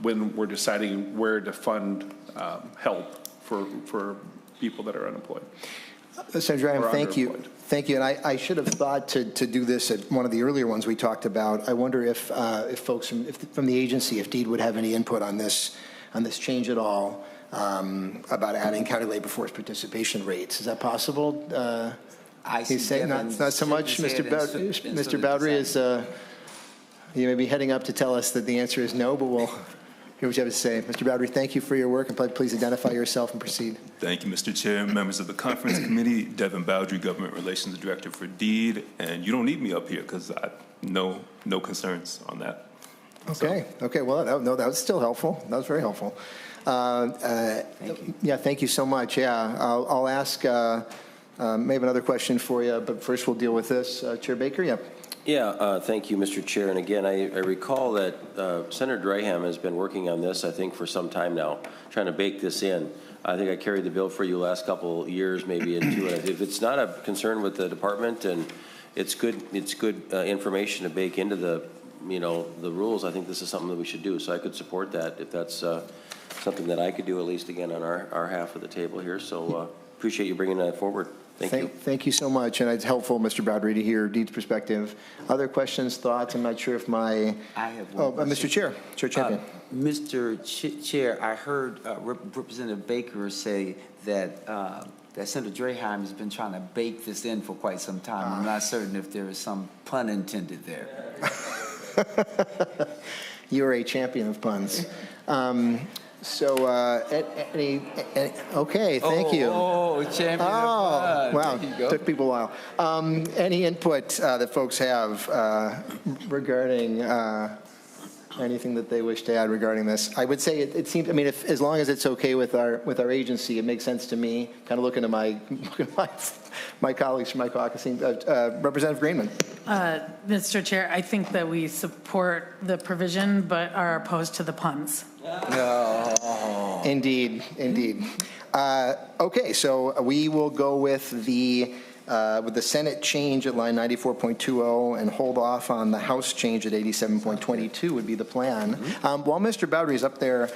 when we're deciding where to fund help for people that are unemployed. Senator Draheim, thank you. Thank you. And I should have thought to do this at one of the earlier ones we talked about. I wonder if folks from the agency, if DEED would have any input on this change at all about adding county labor force participation rates. Is that possible? He's saying not so much. Mr. Bowdry is, you may be heading up to tell us that the answer is no, but we'll hear what you have to say. Mr. Bowdry, thank you for your work, and please identify yourself and proceed. Thank you, Mr. Chair, members of the conference committee. Devin Bowdry, Government Relations Director for DEED, and you don't need me up here because I no concerns on that. Okay. So. Okay. Well, that was still helpful. That was very helpful. Yeah. Thank you so much. Yeah. I'll ask. Maybe another question for you, but first we'll deal with this. Chair Baker, yeah. Yeah, thank you, Mr. Chair. And again, I recall that Senator Draheim has been working on this, I think, for some time now, trying to bake this in. I think I carried the bill for you last couple years, maybe into it. If it's not a concern with the department and it's good information to bake into the rules, I think this is something that we should do. So I could support that if that's something that I could do, at leleast again on our half of the table here. So appreciate you bringing that forward. Thank you. Thank you so much, and it's helpful, Mr. Bowdry, to hear DEED's perspective. Other questions, thoughts? I'm not sure if I have one. Mr. Chair, Chair Champion. Mr. Chair, I heard Representative Baker say that that Senator Draheim has been trying to bake this in for quite some time. I'm not certain if there is some pun intended there. You're a champion of puns. Okay, thank you. Oh, champion of puns. Wow, There you go. took people a while. Any input that folks have regarding anything that they wish to add regarding this? I would say it seems, I mean, as long as it's okay with our agency, it makes sense to me. Kind of looking at my colleagues from my caucusing. Representative Greenman. Mr. Chair, I think that we support the provision but are opposed to the puns. No. Indeed, indeed. Okay, so we will go with the Senate change at line 94.20 and hold off on the House change at 87.22 would be the plan. While Mr. Bowdry is up there,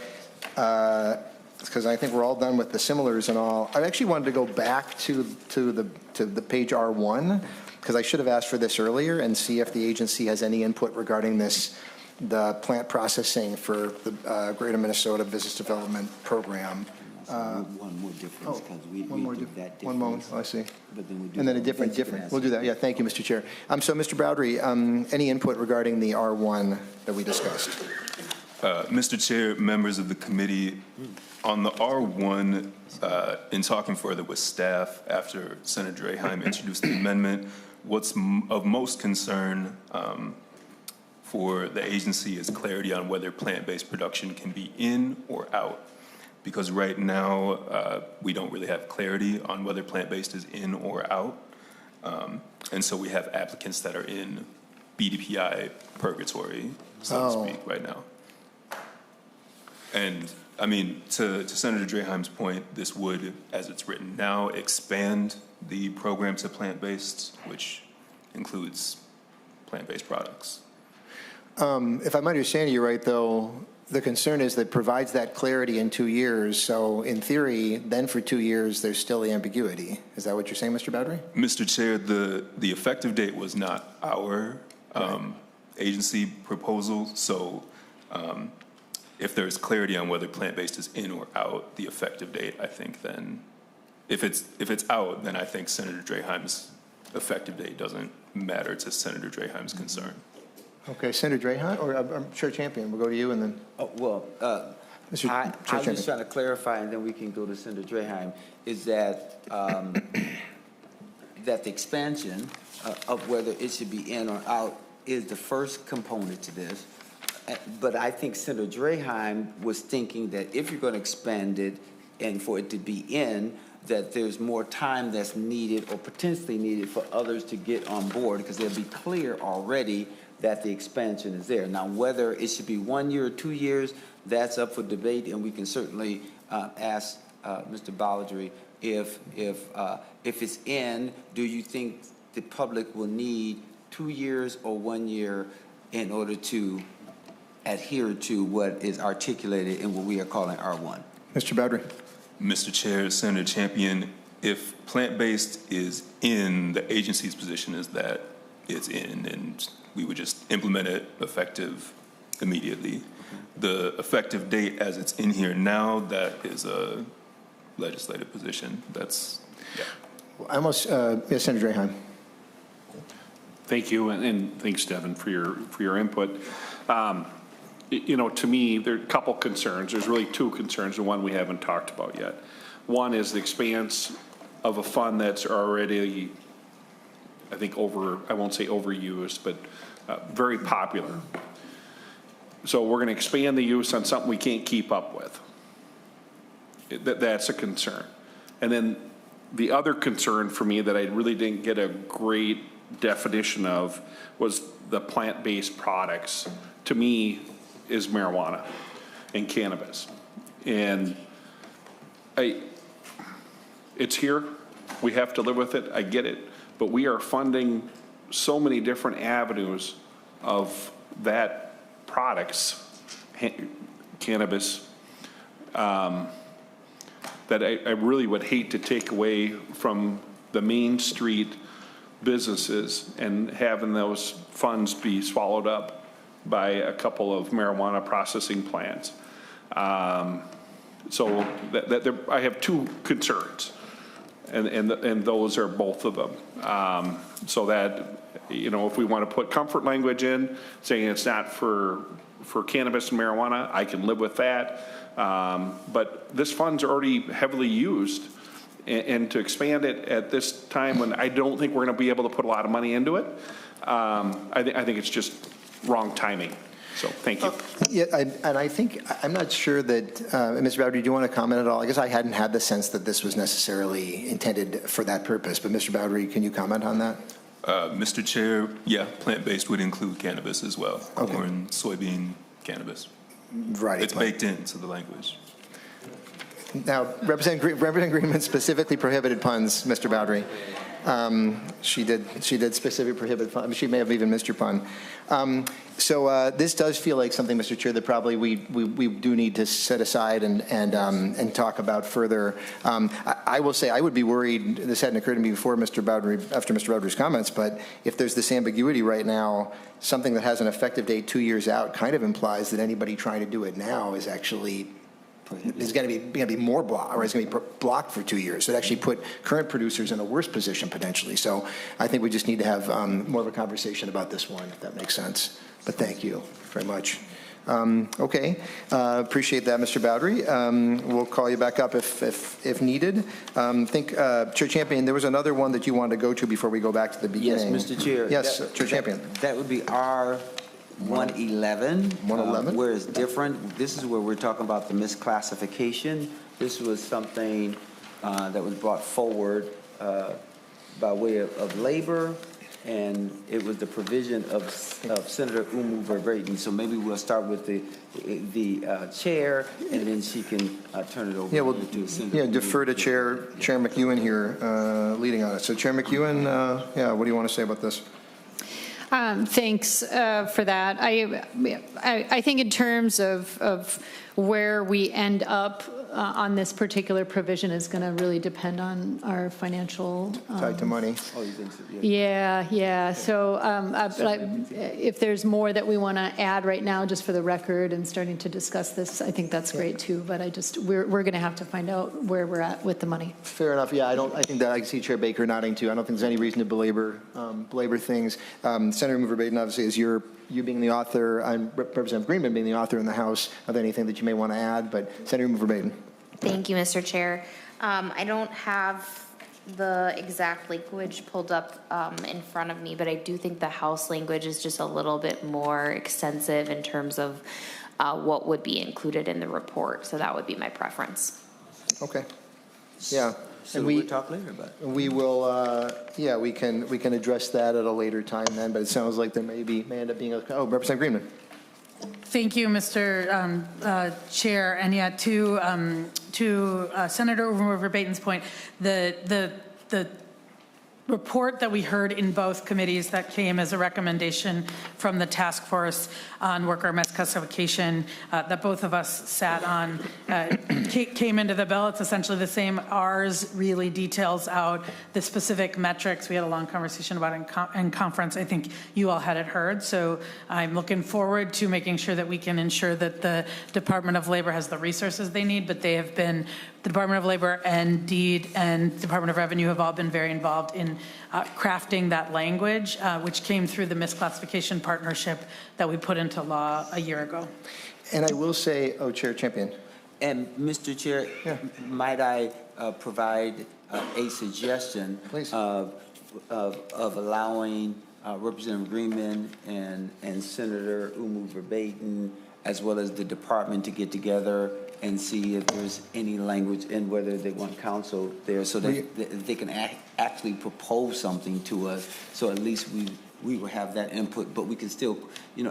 because I think we're all done with the similars and all, I actually wanted to go back to the page R1, because I should have asked for this earlier, and see if the agency has any input regarding this, the plant processing for the Greater Minnesota Business Development Program. One more difference, because we one more did that difference. One moment, I see. But then we do And then a that different. We'll do that. Yeah, thank you, Mr. Chair. So, Mr. Bowdry, any input regarding the R1 that we discussed? Mr. Chair, members of the committee, on the R1, in talking further with staff after Senator Draheim introduced the amendment, what's of most concern for the agency is clarity on whether plant-based production can be in or out. Because right now, we don't really have clarity on whether plant-based is in or out. And so we have applicants that are in BDPI purgatory, so to speak, right now. And I mean, to Senator Draheim's point, this would, as it's written now, expand the program to plant-based, which includes plant-based products. If I'm understanding you right, though, the concern is that it provides that clarity in 2 years. So in theory, then for 2 years, there's still the ambiguity. Is that what you're saying, Mr. Bowdry? Mr. Chair, the effective date was not our agency proposal. So if there's clarity on whether plant-based is in or out, the effective date, I think then, if it's out, then I think Senator Draheim's effective date doesn't matter to Senator Draheim's concern. Okay, Senator Draheim, or I'm Chair Champion, we'll go to you and then. Oh, well, I'm just trying to clarify, and then we can go to Senator Draheim, is that that the expansion of whether it should be in or out is the first component to this. But I think Senator Draheim was thinking that if you're going to expand it and for it to be in, that there's more time that's needed or potentially needed for others to get on board, because they'll be clear already that the expansion is there. Now, whether it should be 1 year or 2 years, that's up for debate, and we can certainly ask Mr. Bowdry if it's in, do you think the public will need 2 years or 1 year in order to adhere to what is articulated in what we are calling R1? Mr. Bowdry. Mr. Chair, Senator Champion, if plant-based is in, the agency's position is that it's in, and we would just implement it effective immediately. The effective date as it's in here now, that is a legislative position. That's, yeah. Yes, Senator Draheim. Thank you, and thanks, Devin, for your input. You know, to me, there are a couple concerns. There's really two concerns, and one we haven't talked about yet. One is the expanse of a fund that's already, I think, I won't say overused, but very popular. So we're going to expand the use on something we can't keep up with. That's a concern. And then the other concern for me that I really didn't get a great definition of was the plant-based products. To me, is marijuana and cannabis. And it's here. We have to live with it. I get it. But we are funding so many different avenues of that products, cannabis, that I really would hate to take away from the Main Street businesses and having those funds be swallowed up by a couple of marijuana processing plants. So I have two concerns. And those are both of them. So that, you know, if we want to put comfort language in, saying it's not for cannabis and marijuana, I can live with that. But this fund's already heavily used, and to expand it at this time when I don't think we're going to be able to put a lot of money into it, I think it's just wrong timing. So thank you. Yeah, and I think, I'm not sure that, Mr. Bowdry, do you want to comment at all? I guess I hadn't had the sense that this was necessarily intended for that purpose, but Mr. Bowdry, can you comment on that? Mr. Chair, yeah, plant-based would include cannabis as well. Okay. Corn, soybean, cannabis. Right. It's baked into the language. Now, Representative Greenman specifically prohibited puns, Mr. Bowdry. She did specifically prohibit fun. She may have even missed your pun. So this does feel like something, Mr. Chair, that probably we do need to set aside and talk about further. I will say I would be worried. This hadn't occurred to me before, Mr. Bowdry, after Mr. Bowdry's comments. But if there's this ambiguity right now, something that has an effective date 2 years out kind of implies that anybody trying to do it now is actually. Is going to be more blocked, or is going to be blocked for 2 years. So it actually put current producers in a worse position potentially. So I think we just need to have more of a conversation about this one, if that makes sense. But thank you very much. Okay, appreciate that, Mr. Bowdry. We'll call you back up if needed. I think, Chair Champion, there was another one that you wanted to go to before we go back to the beginning. Yes, Mr. Chair. Yes, Chair Champion. That would be our 111. 111? Where it's different. This is where we're talking about the misclassification. This was something that was brought forward by way of labor, and it was the provision of Senator Umu Verbraten. So maybe we'll start with the chair, and then she can turn it over to Senator. Yeah, defer to Chair McEwen here, leading on it. So Chair McEwen, yeah, what do you want to say about this? Thanks for that. I think in terms of where we end up on this particular provision is going to really depend on our financial. Tied to money. Yeah. So if there's more that we want to add right now, just for the record, and starting to discuss this, I think that's great too. But we're going to have to find out where we're at with the money. Fair enough. Yeah, I think that I see Chair Baker nodding too. I don't think there's any reason to belabor things. Senator Verbraten, obviously, is you being the author, and Representative Greenman being the author in the House of anything that you may want to add, but Senator Verbraten. Thank you, Mr. Chair. I don't have the exact language pulled up in front of me, but I do think the House language is just a little bit more extensive in terms of what would be included in the report. So that would be my preference. Okay. Yeah. So we'll talk later about it. We will, yeah, we can address that at a later time then, but it sounds like there may end up being Representative Greenman. Thank you, Mr. Chair. And yeah, to Senator Verbraten's point, the report that we heard in both committees that came as a recommendation from the task force on worker misclassification that both of us sat on came into the bill. It's essentially the same. Ours really details out the specific metrics. We had a long conversation about it in conference. I think you all had it heard. So I'm looking forward to making sure that we can ensure that the Department of Labor has the resources they need, but they have been, the Department of Labor and DEED and Department of Revenue have all been very involved in crafting that language, which came through the misclassification partnership that we put into law a year ago. And I will say, Chair Champion. And Mr. Chair, might I provide a suggestion Please. of allowing Representative Greenman and Senator Umu Verbraten, as well as the department, to get together and see if there's any language and whether they want counsel there, so that they can actually propose something to us. So at least we will have that input, but we can still,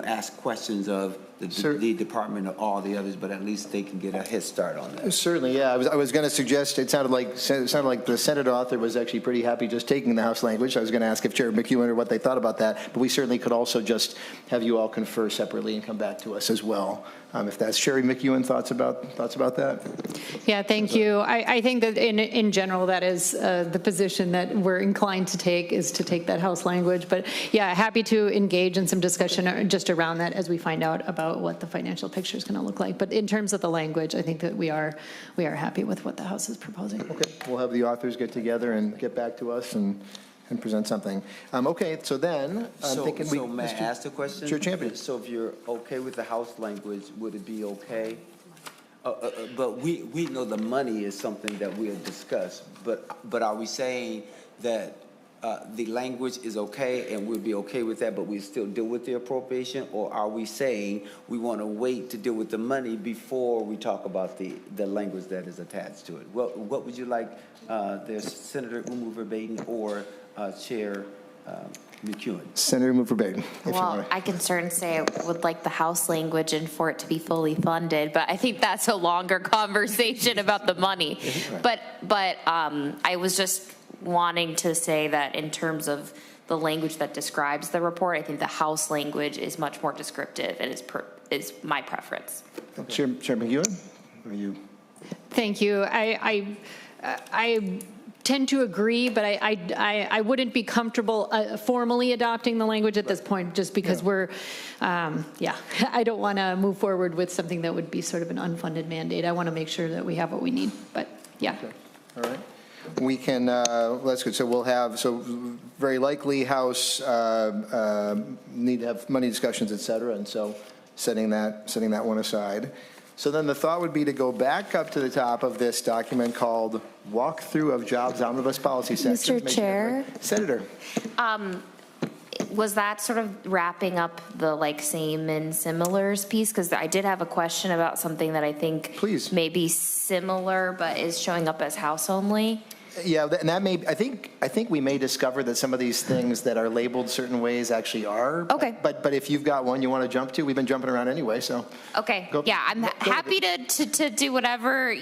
ask questions of the department or all the others, but at least they can get a head start on that. Certainly, yeah. I was going to suggest, it sounded like the Senate author was actually pretty happy just taking the House language. I was going to ask if Chair McEwen or what they thought about that, but we certainly could also just have you all confer separately and come back to us as well. If that's Sherry McEwen, thoughts about that? Yeah, thank you. I think that in general, that is the position that we're inclined to take, is to take that House language. But yeah, happy to engage in some discussion just around that as we find out about about what the financial picture is going to look like. But in terms of the language, I think that we are happy with what the House is proposing. Okay, we'll have the authors get together and get back to us and present something. Okay, so then, I'm thinking we... So may I ask the question? Sure, Champion. So if you're okay with the House language, would it be okay? But we know the money is something that we'll discuss, but are we saying that the language is okay and we'll be okay with that, but we still deal with the appropriation? Or are we saying we want to wait to deal with the money before we talk about the language that is attached to it? What would you like, there's Senator Verbaden or Chair McEwen? Senator Verbaden. Well, I can certainly say I would like the House language and for it to be fully funded, but I think that's a longer conversation about the money. But I was just wanting to say that in terms of the language that describes the report, I think the House language is much more descriptive and is my preference. Chair McEwen, are you? Thank you. I tend to agree, but I wouldn't be comfortable formally adopting the language at this point, just because we're, I don't want to move forward with something that would be sort of an unfunded mandate. I want to make sure that we have what we need, but yeah. Okay. All right. We can, that's good. So we'll have, very likely House need to have money discussions, et cetera, and so setting that one aside. So then the thought would be to go back up to the top of this document called Walkthrough of Jobs Omnibus Policy Section. Mr. Chair. Senator. Was that sort of wrapping up the same and similars piece? Because I did have a question about something that I think may be similar but is showing up as House only. Yeah, and that may, I think we may discover that some of these things that are labeled certain ways actually are. Okay. But if you've got one you want to jump to, we've been jumping around anyway, so. Okay, I'm happy to do whatever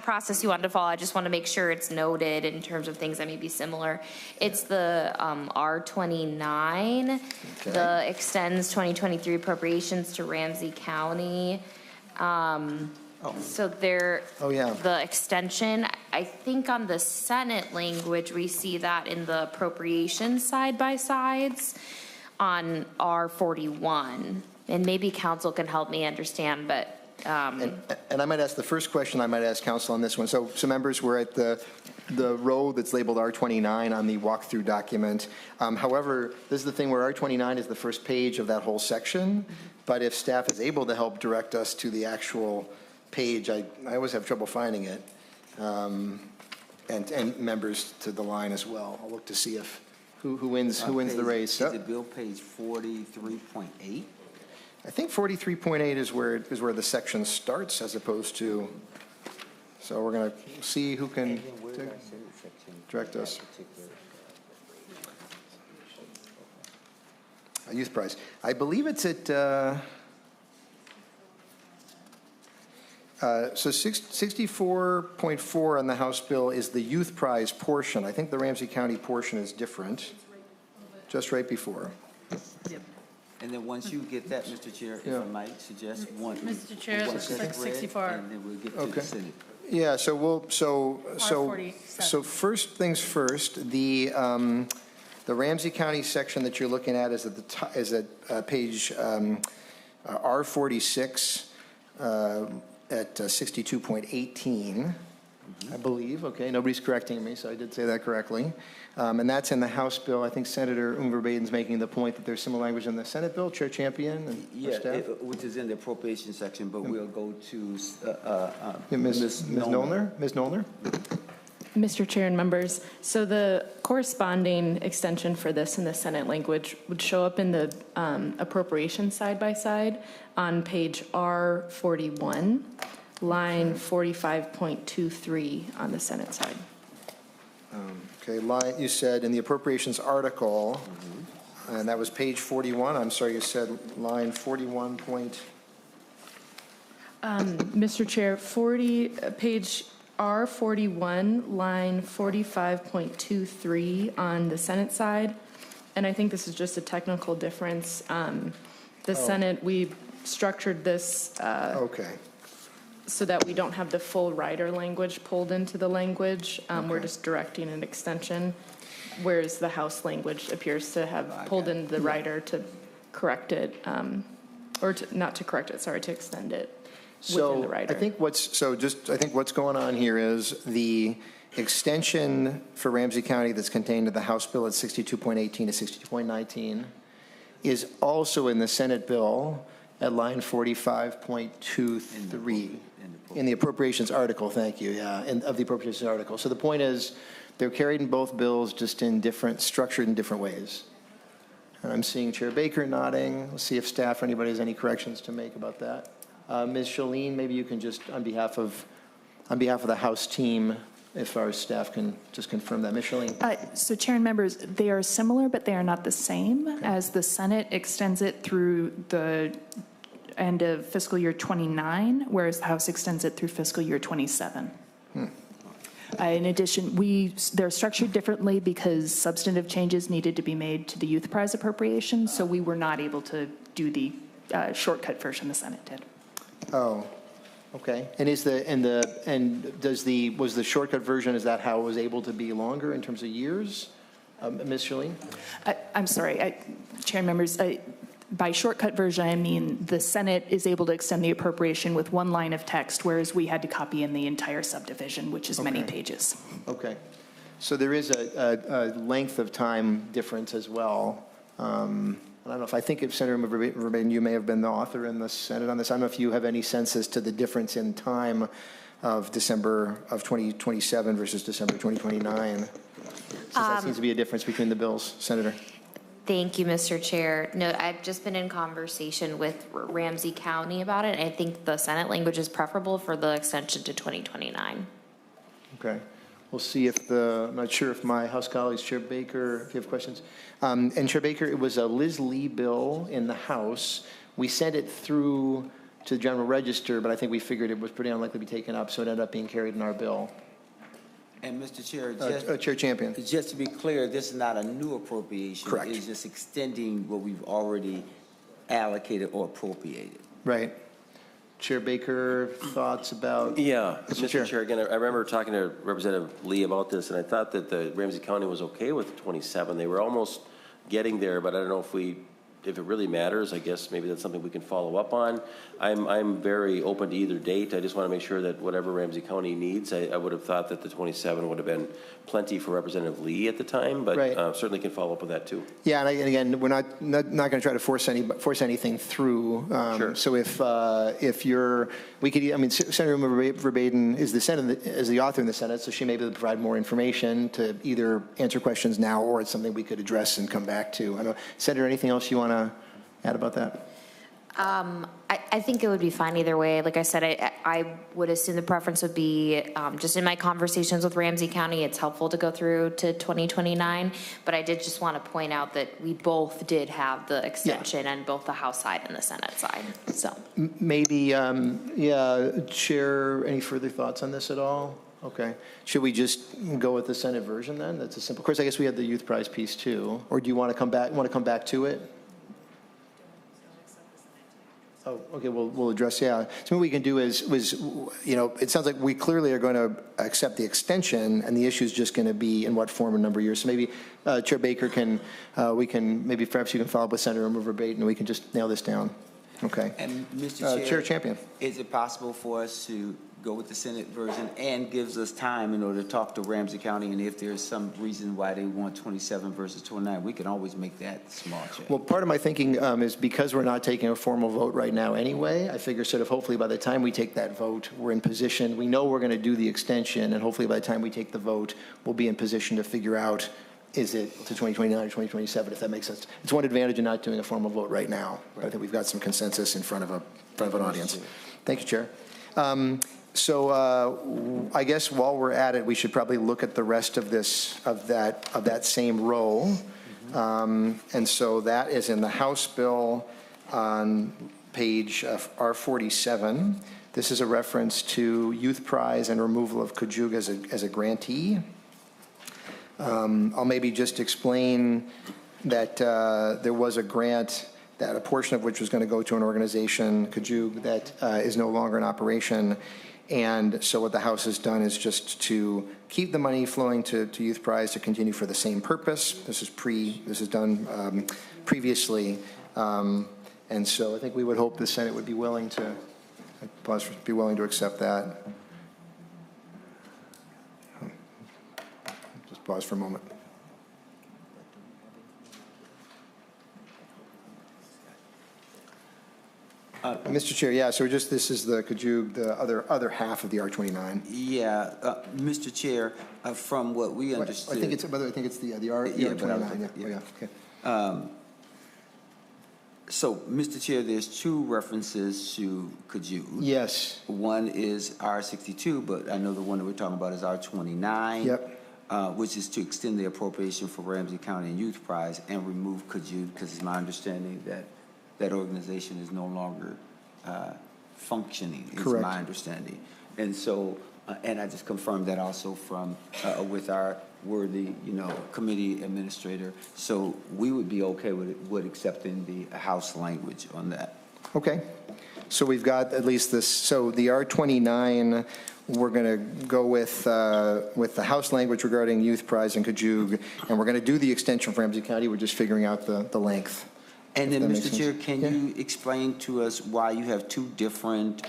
process you want to follow. I just want to make sure it's noted in terms of things that may be similar. It's the R29, the extends 2023 appropriations to Ramsey County. So the extension, I think on the Senate language, we see that in the appropriations side by sides on R41. And maybe council can help me understand, but. And I might ask the first question I might ask council on this one. So members, we're at the row that's labeled R29 on the walkthrough document. However, this is the thing where R29 is the first page of that whole section. But if staff is able to help direct us to the actual page, I always have trouble finding it, and members to the line as well. I'll look to see if who wins the race. Is it bill page 43.8? I think 43.8 is where the section starts, as opposed to. So we're going to see who can direct us. A youth prize. I believe it's at. So 64.4 on the House bill is the youth prize portion. I think the Ramsey County portion is different, just right before. Yep. And then once you get that, Mr. Chair, if I might suggest one. Mr. Chair, it looks like 64. And then we'll get to the Senate. Yeah. So first things first. The Ramsey County section that you're looking at is at page R46. At 62.18, I believe. Okay, nobody's correcting me, so I did say that correctly. And that's in the House bill. I think Senator Verbaden's making the point that there's similar language in the Senate bill. Chair Champion and staff. Which is in the appropriation section, but we'll go to Ms. Nollner. Ms. Nollner. Mr. Chair and members, so the corresponding extension for this in the Senate language would show up in the appropriation side by side on page R41, line 45.23 on the Senate side. Okay, you said in the appropriations article, and that was page 41. I'm sorry, you said line 41 point. Mr. Chair, page R41, line 45.23 on the Senate side, and I think this is just a technical difference. The Senate, we structured this so that we don't have the full rider language pulled into the language. We're just directing an extension, whereas the House language appears to have pulled in the rider to correct it. or not to correct it, sorry, to extend it within So the rider. I think what's going on here is the extension for Ramsey County that's contained in the House bill at 62.18 to 62.19 is also in the Senate bill at line 45.23 in the appropriations article, thank you, yeah, of the appropriations article. So the point is, they're carried in both bills, just structured in different ways. And I'm seeing Chair Baker nodding. Let's see if staff or anybody has any corrections to make about that. Ms. Shalene, maybe you can just, on behalf of the House team, if our staff can just confirm that. Ms. Shalene. So Chair and members, they are similar, but they are not the same, as the Senate extends it through the end of fiscal year 29, whereas the House extends it through fiscal year 27. In addition, they're structured differently because substantive changes needed to be made to the youth prize appropriation, so we were not able to do the shortcut version the Senate did. Oh, okay. And was the shortcut version, is that how it was able to be longer in terms of years? Ms. Shalene? I'm sorry, Chair and members, by shortcut version, I mean the Senate is able to extend the appropriation with one line of text, whereas we had to copy in the entire subdivision, which is many pages. Okay. So there is a length of time difference as well. I don't know if Senator Verbaden, you may have been the author in the Senate on this. I don't know if you have any sense as to the difference in time of December of 2027 versus December 2029. Since that seems to be a difference between the bills, Senator. Thank you, Mr. Chair. No, I've just been in conversation with Ramsey County about it. I think the Senate language is preferable for the extension to 2029. Okay. We'll see if I'm not sure if my House colleagues, Chair Baker, if you have questions. And Chair Baker, it was a Liz Lee bill in the House. We sent it through to the General Register, but I think we figured it was pretty unlikely to be taken up, so it ended up being carried in our bill. And Mr. Chair, Chair Champion. Just to be clear, this is not a new appropriation. Correct. It's just extending what we've already allocated or appropriated. Right. Chair Baker, thoughts about? Yeah, Mr. Chair, again, I remember talking to Representative Lee about this, and I thought that the Ramsey County was okay with 27. They were almost getting there, but I don't know if it really matters. I guess maybe that's something we can follow up on. I'm very open to either date. I just want to make sure that whatever Ramsey County needs, I would have thought that the 27 would have been plenty for Representative Lee at the time, but certainly can follow up with that too. Yeah, and again, we're not going to try to force anything through. Sure. So if we could, I mean, Senator Verbaden is the author in the Senate, so she may be able to provide more information to either answer questions now or it's something we could address and come back to. I don't know, Senator, anything else you want to add about that? I think it would be fine either way. Like I said, I would assume the preference would be, just in my conversations with Ramsey County, it's helpful to go through to 2029. But I did just want to point out that we both did have the extension on both the House side and the Senate side. So maybe, Chair, any further thoughts on this at all? Okay. Should we just go with the Senate version then? That's a simple. Of course, I guess we had the youth prize piece too. Or do you want to come back to it? Oh, okay, we'll address, So what we can do is, it sounds like we clearly are going to accept the extension, and the issue is just going to be in what form and number of years. So maybe Chair Baker perhaps you can follow up with Senator Verbaden, and we can just nail this down. Okay. And Mr. Chair, Chair Champion. Is it possible for us to go with the Senate version and gives us time in order to talk to Ramsey County, and if there's some reason why they want 27 versus 29, we can always make that small change. Well, part of my thinking is because we're not taking a formal vote right now anyway, I figure sort of hopefully by the time we take that vote, we're in position, we know we're going to do the extension, and hopefully by the time we take the vote, we'll be in position to figure out is it to 2029 or 2027, if that makes sense. It's one advantage of not doing a formal vote right now. Right. I think we've got some consensus in front of an audience. Thank you, Chair. So I guess while we're at it, we should probably look at the rest of that same row. And so that is in the House bill on page R47. This is a reference to youth prize and removal of Kajug as a grantee. I'll maybe just explain that there was a grant that a portion of which was going to go to an organization, Kajug, that is no longer in operation. And so what the House has done is just to keep the money flowing to Youth Prize to continue for the same purpose. This is done previously. And And so I think we would hope the Senate would be willing to, be willing to accept that. Just pause for a moment. Mr. Chair, yeah, so this is the other half of the R29. Yeah, Mr. Chair, from what we understood. I think it's the R29, yeah, okay. So, Mr. Chair, there's two references to Kajud. Yes. One is R62, but I know the one that we're talking about is R29. Yep. Which is to extend the appropriation for Ramsey County Youth Prize and remove Kajud, because it's my understanding that that organization is no longer functioning, is Correct. my understanding. And so, and I just confirmed that also from, with our worthy, committee administrator. So we would be okay with accepting the House language on that. Okay. So we've got at least this, so the R29, we're going to go with the House language regarding Youth Prize and Kajug, and we're going to do the extension for Ramsey County. We're just figuring out the length. And then, Mr. Chair, can you explain to us why you have two different,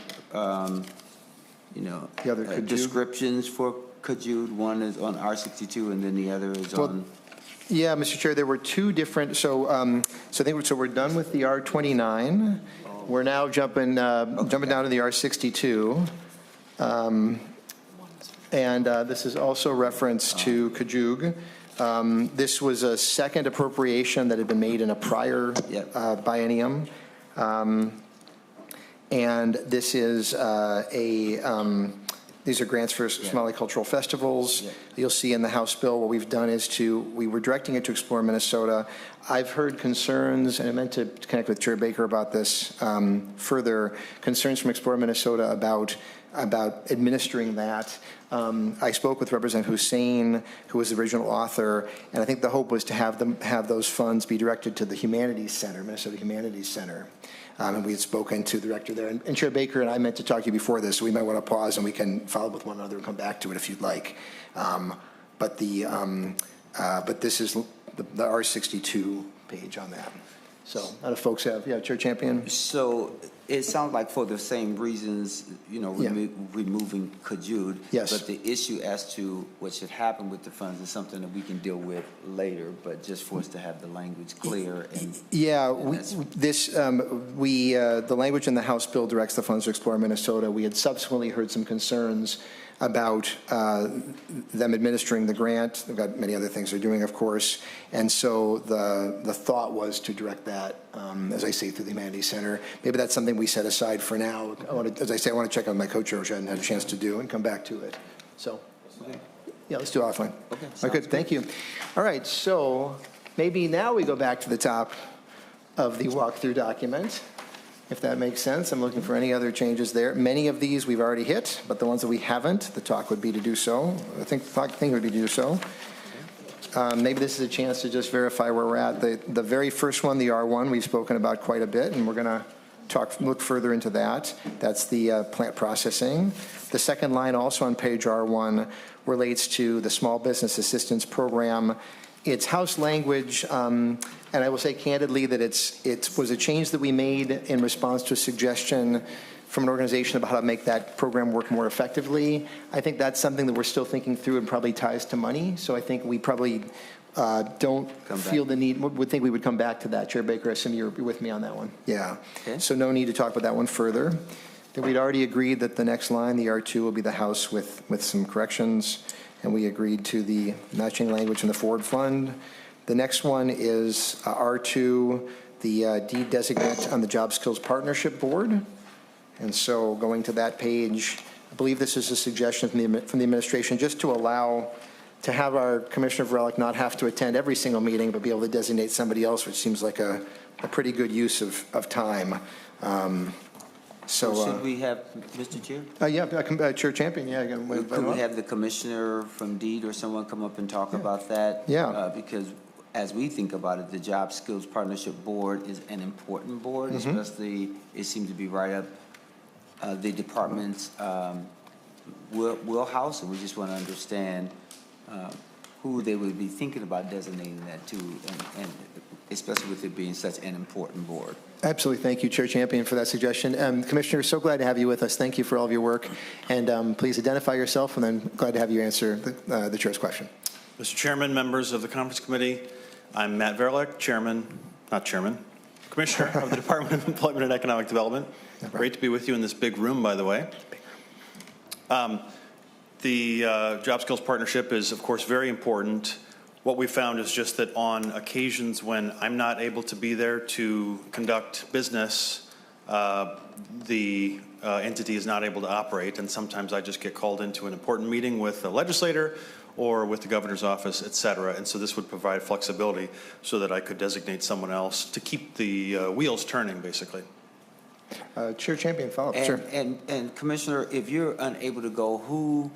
descriptions for Kajud? One is on R62, and then the other is on. Yeah, Mr. Chair, there were two different. So we're done with the R29. We're now jumping down to the R62, and this is also reference to Kajug. This was a second appropriation that had been made in a prior biennium. And this is these are grants for Somali cultural festivals. You'll see in the House bill what we've done is we were directing it to Explore Minnesota. I've heard concerns, and I meant to connect with Chair Baker about this further, concerns from Explore Minnesota about administering that. I spoke with Representative Hussein, who was the original author, and I think the hope was to have those funds be directed to the Humanities Center, Minnesota Humanities Center. And we had spoken to the director there. And Chair Baker and I meant to talk to you before this, so we might want to pause and we can follow up with one another and come back to it if you'd like. But this is the R62 page on that. So a lot of folks have, Chair Champion? So it sounds like for the same reasons, removing Kajud. Yes. But the issue as to what should happen with the funds is something that we can deal with later, but just for us to have the language clear. The language in the House bill directs the funds to Explore Minnesota. We had subsequently heard some concerns about them administering the grant. They've got many other things they're doing, of course. And so the thought was to direct that, as I say, through the Humanities Center. Maybe that's something we set aside for now. As I say, I want to check on my co-chair, which I hadn't had a chance to do, and come back to it. So, yeah, let's do it offline. Okay, good. Thank you. All right, so maybe now we go back to the top of the walkthrough document, if that makes sense. I'm looking for any other changes there. Many of these we've already hit, but the ones that we haven't, the talk would be to do so. I think would be to do so. Maybe this is a chance to just verify where we're at. The very first one, the R1, we've spoken about quite a bit, and we're going to look further into that. That's the plant processing. The second line also on page R1 relates to the Small Business Assistance Program. It's House language, and I will say candidly that it was a change that we made in response to a suggestion from an organization about how to make that program work more effectively. I think that's something that we're still thinking through and probably ties to money. So I think we probably don't feel the need, would think we would come back to that. Chair Baker, I assume you're with me on that one. Yeah. Okay. So no need to talk about that one further. Then we'd already agreed that the next line, the R2, will be the House with some corrections. And we agreed to the matching language in the forward fund. The next one is R2, the deed designate on the Job Skills Partnership Board. And so going to that page, I believe this is a suggestion from the administration just to allow to have our Commissioner of Relic not have to attend every single meeting, but be able to designate somebody else, which seems like a pretty good use of time. So should we have, Mr. Chair? Chair Champion, Could we have the commissioner from DEED or someone come up and talk about that? Yeah. Because as we think about it, the Job Skills Partnership Board is an important board, especially it seems to be right up the department's wheelhouse, and we just want to understand who they would be thinking about designating that to, and especially with it being such an important board. Absolutely. Thank you, Chair Champion, for that suggestion. Commissioner, so glad to have you with us. Thank you for all of your work. And please identify yourself, and then glad to have you answer the Chair's question. Mr. Chairman, members of the Conference Committee, I'm Matt Verlick, Commissioner of the Department of Employment and Economic Development. Great to be with you in this big room, by the way. The Job Skills Partnership is, of course, very important. What we found is just that on occasions when I'm not able to be there to conduct business, the entity is not able to operate, and sometimes I just get called into an important meeting with a legislator or with the governor's office, et cetera. And so this would provide flexibility so that I could designate someone else to keep the wheels turning, basically. Chair Champion, follow-up. And, Sure. and Commissioner, if you're unable to go, who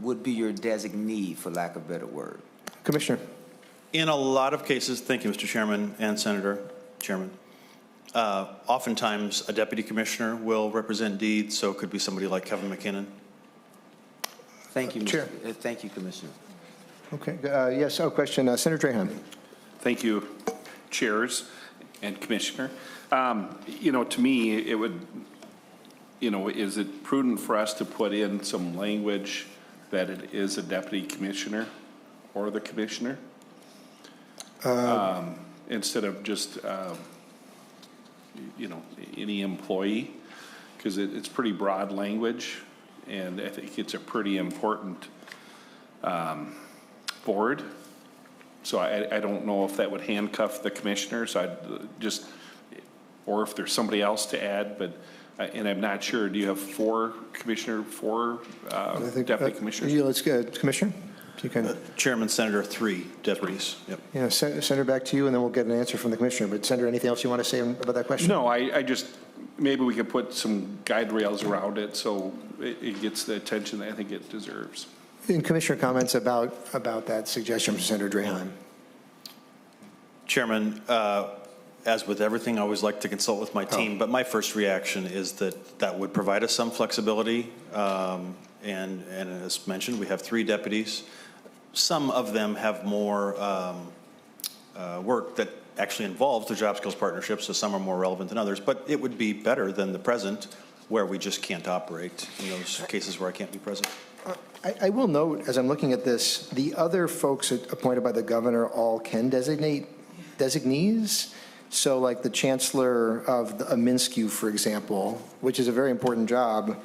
would be your designee, for lack of a better word? Commissioner. In a lot of cases, thank you, Mr. Chairman and Senator Chairman, oftentimes a deputy commissioner will represent deed, so it could be somebody like Kevin McKinnon. Thank you, Chair. Thank you, Commissioner. Okay. Yes. Question. Senator Drahan. Thank you, chairs and Commissioner. To me, it would, is it prudent for us to put in some language that it is a deputy commissioner or the commissioner instead of just, any employee? Because it's pretty broad language, and I think it's a pretty important board. So I don't know if that would handcuff the commissioners. Or if there's somebody else to add, but and I'm not sure. Do you have four deputy commissioners? Let's go, Commissioner. You can. Chairman, Senator, 3 deputies. Yep. Yeah, Senator, back to you, and then we'll get an answer from the Commissioner. But Senator, anything else you want to say about that question? No, I just maybe we could put some guide rails around it so it gets the attention that I think it deserves. And Commissioner comments about that suggestion from Senator Drahan. Chairman, as with everything, I always like to consult with my team, but my first reaction is that would provide us some flexibility. And as mentioned, we have 3 deputies. Some of them have more work that actually involves the Job Skills Partnership, so some are more relevant than others, but it would be better than the present, where we just can't operate in those cases where I can't be present. I will note, as I'm looking at this, the other folks appointed by the governor all can designate designees. So like the Chancellor of the Minskew, for example, which is a very important job,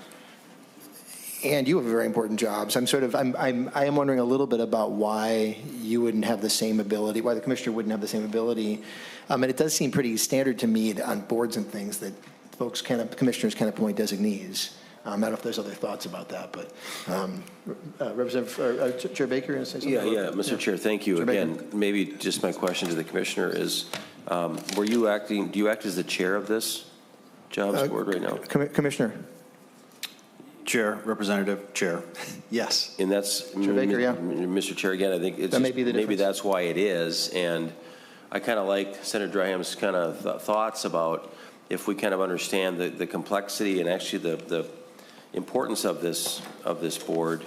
and you have a very important job. So I am wondering a little bit about why you wouldn't have the same ability, why the Commissioner wouldn't have the same ability. And it does seem pretty standard to me on boards and things that commissioners can appoint designees. I don't know if there's other thoughts about that, but Representative Chair Baker, you want to say something? Yeah, Mr. Chair, thank you. Chair Again, Baker. maybe just my question to the Commissioner is, do you act as the chair of this jobs board right now? Commissioner. Chair, Representative, Chair. Yes. And that's, Chair Baker, yeah. Mr. Chair, again, I think it's that may be the maybe difference. that's why it is. And I kind of like Senator Draham's kind of thoughts about if we kind of understand the complexity and actually the importance of this board,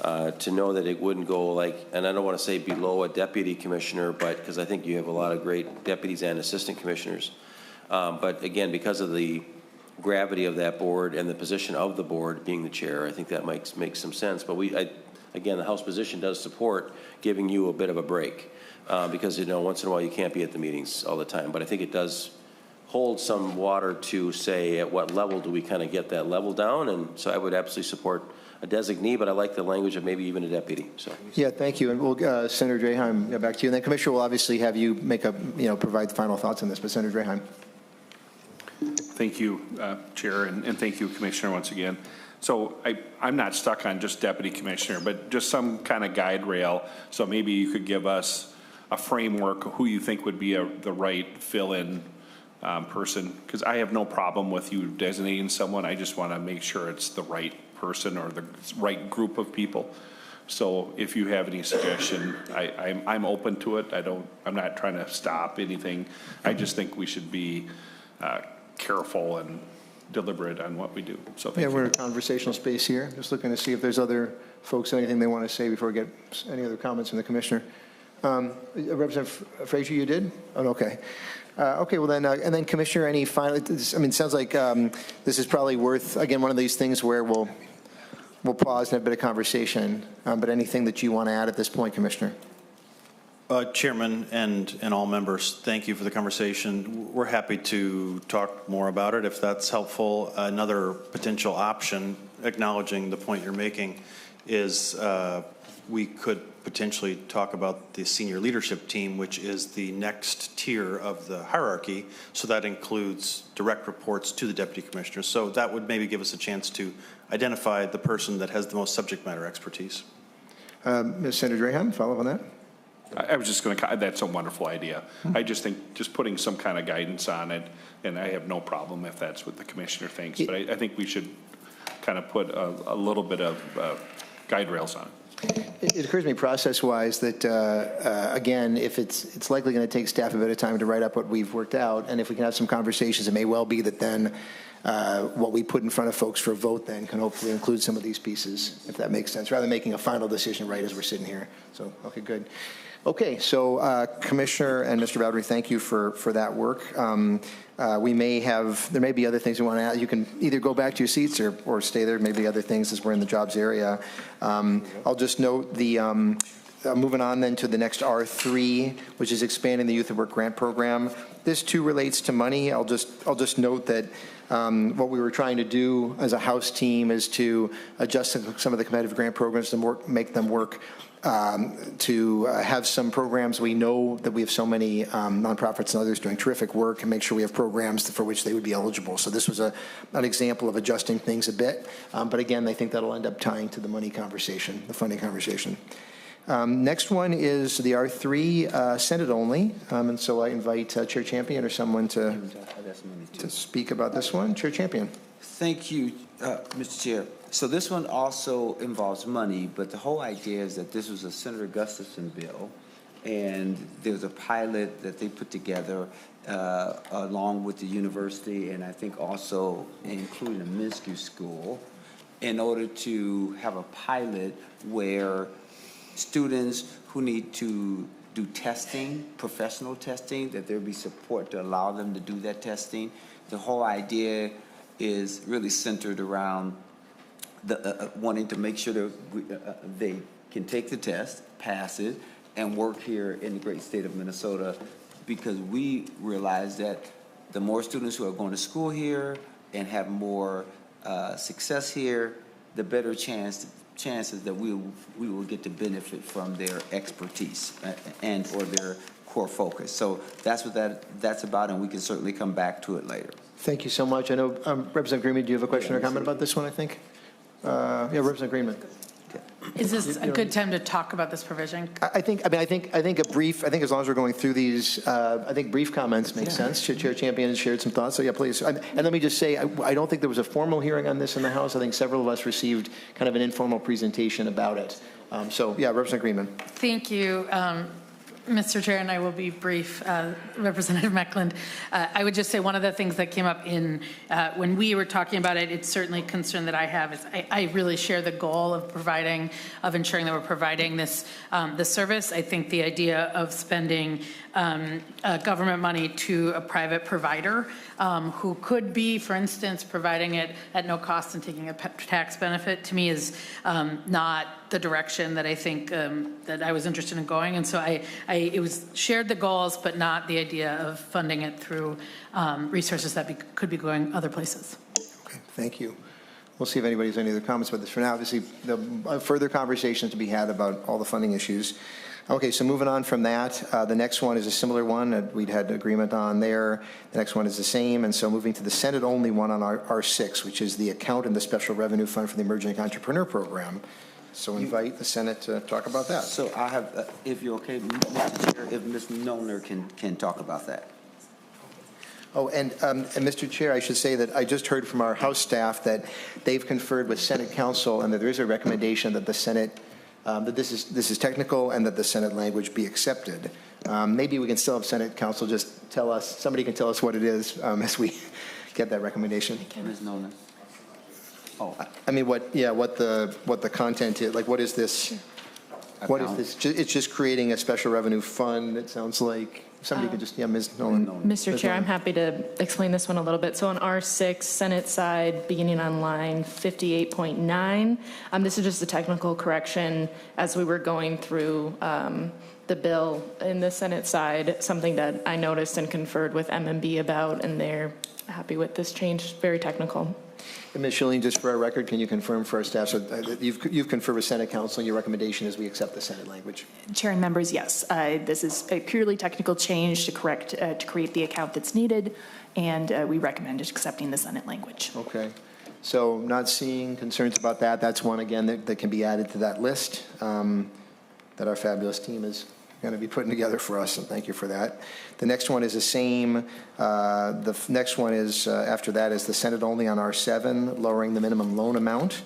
to know that it wouldn't go like, and I don't want to say below a deputy commissioner, but because I think you have a lot of great deputies and assistant commissioners. But again, because of the gravity of that board and the position of the board being the chair, I think that makes some sense. But again, the House position does support giving you a bit of a break because, once in a while you can't be at the meetings all the time. But I think it does hold some water to say at what level do we kind of get that level down. And so I would absolutely support a designee, but I like the language of maybe even a deputy. So yeah, thank you. And we'll, Senator Drahan, back to you. And then Commissioner will obviously have you provide final thoughts on this, but Senator Drahan. Thank you, Chair, and thank you, Commissioner, once again. So I'm not stuck on just deputy commissioner, but just some kind of guide rail. So maybe you could give us a framework of who you think would be the right fill-in person, because I have no problem with you designating someone. I just want to make sure it's the right person or the right group of people. So if you have any suggestion, I'm open to it. I'm not trying to stop anything. I just think we should be careful and deliberate on what we do. So Yeah, thank you. we're in a conversational space here. Just looking to see if there's other folks, anything they want to say before we get any other comments from the commissioner. Representative Frazier, you did? Oh, okay. Okay, well then, and then Commissioner, any final, I mean, it sounds like this is probably worth, again, one of these things where we'll pause and have a bit of conversation, but anything that you want to add at this point, Commissioner? Chairman and all members, thank you for the conversation. We're happy to talk more about it if that's helpful. Another potential option, acknowledging the point you're making, is we could potentially talk about the senior leadership team, which is the next tier of the hierarchy. So that includes direct reports to the deputy commissioner. So that would maybe give us a chance to identify the person that has the most subject matter expertise. Ms. Senator Drahan, follow up on that? I was just going to, that's a wonderful idea. I just think just putting some kind of guidance on it, and I have no problem if that's what the commissioner thinks, but I think we should kind of put a little bit of guide rails on it. It occurs to me process-wise that, again, if it's likely going to take staff a bit of time to write up what we've worked out, and if we can have some conversations, it may well be that then what we put in front of folks for a vote then can hopefully include some of these pieces, if that makes sense, rather than making a final decision right as we're sitting here. So, okay, good. Okay, so Commissioner and Mr. Bowdery, thank you for that work. We may have, there may be other things we want to add. You can either go back to your seats or stay there, maybe other things as we're in the jobs area. I'll just note the, moving on then to the next R3, which is expanding the Youth at Work grant program. This too relates to money. I'll just note that what we were trying to do as a House team is to adjust some of the competitive grant programs to make them work. To have some programs. We know that we have so many nonprofits and others doing terrific work, and make sure we have programs for which they would be eligible. So this was an example of adjusting things a bit. But again, I think that'll end up tying to the money conversation, the funding conversation. Next one is the R3 Senate only. And so I invite Chair Champion or someone to speak about this one. Chair Champion. Thank you, Mr. Chair. So this one also involves money, but the whole idea is that this was a Senator Gustafson bill, and there was a pilot that they put together along with the university, and I think also including a Minsky school, in order to have a pilot where students who need to do testing, professional testing, that there be support to allow them to do that testing. The whole idea is really centered around wanting to make sure that they can take the test, pass it, and work here in the great state of Minnesota, because we realize that the more students who are going to school here and have more success here, the better chances that we will get to benefit from their expertise and or their core focus. So that's what that's about, and we can certainly come back to it later. Thank you so much. I know Representative Greenman, do you have a question or comment about this one, I think? Yeah, Representative Greenman. Is this a good time to talk about this provision? I think as long as we're going through these, I think brief comments make sense. Chair Champion has shared some thoughts, so yeah, please. And let me just say, I don't think there was a formal hearing on this in the House. I think several of us received kind of an informal presentation about it. So yeah, Representative Greenman. Thank you. Mr. Chair, and I will be brief, Representative Meckland. I would just say one of the things that came up in when we were talking about it, it's certainly a concern that I have is I really share the goal of ensuring that we're providing this service. I think the idea of spending government money to a private provider who could be, for instance, providing it at no cost and taking a tax benefit, to me is not the direction that I think that I was interested in going. And so it was shared the goals, but not the idea of funding it through resources that could be going other places. Okay, thank you. We'll see if anybody has any other comments about this. For now, obviously, the further conversations to be had about all the funding issues. Okay, so moving on from that, the next one is a similar one that we'd had agreement on there. The next one is the same, and so moving to the Senate-only one on R6, which is the account in the Special Revenue Fund for the Emerging Entrepreneur Program. So invite the Senate to talk about that. So I have, if you're okay, Mr. Chair, if Ms. Noner can talk about that. Oh, and Mr. Chair, I should say that I just heard from our House staff that they've conferred with Senate Counsel and that there is a recommendation that the Senate that this is technical and that the Senate language be accepted. Maybe we can still have Senate Counsel just tell us, somebody can tell us what it is as we get that recommendation. Ms. Nolan? Oh, I mean, what the content is, like, what is this? What is this? It's just creating a special revenue fund, it sounds like. Somebody could just, Ms. Nolan. Mr. Chair, I'm happy to explain this one a little bit. So on R6, Senate side, beginning on line 58.9, this is just a technical correction as we were going through the bill in the Senate side, something that I noticed and conferred with MMB about, and they're happy with this change, very technical. And Ms. Schilling, just for our record, can you confirm for our staff, so you've conferred with Senate Council, and your recommendation is we accept the Senate language? Chair and members, yes. This is a purely technical change to create the account that's needed, and we recommend accepting the Senate language. Okay. So not seeing concerns about that. That's one, again, that can be added to that list that our fabulous team is going to be putting together for us, and thank you for that. The next one is the same. The next one is, after that, is the Senate only on R7, lowering the minimum loan amount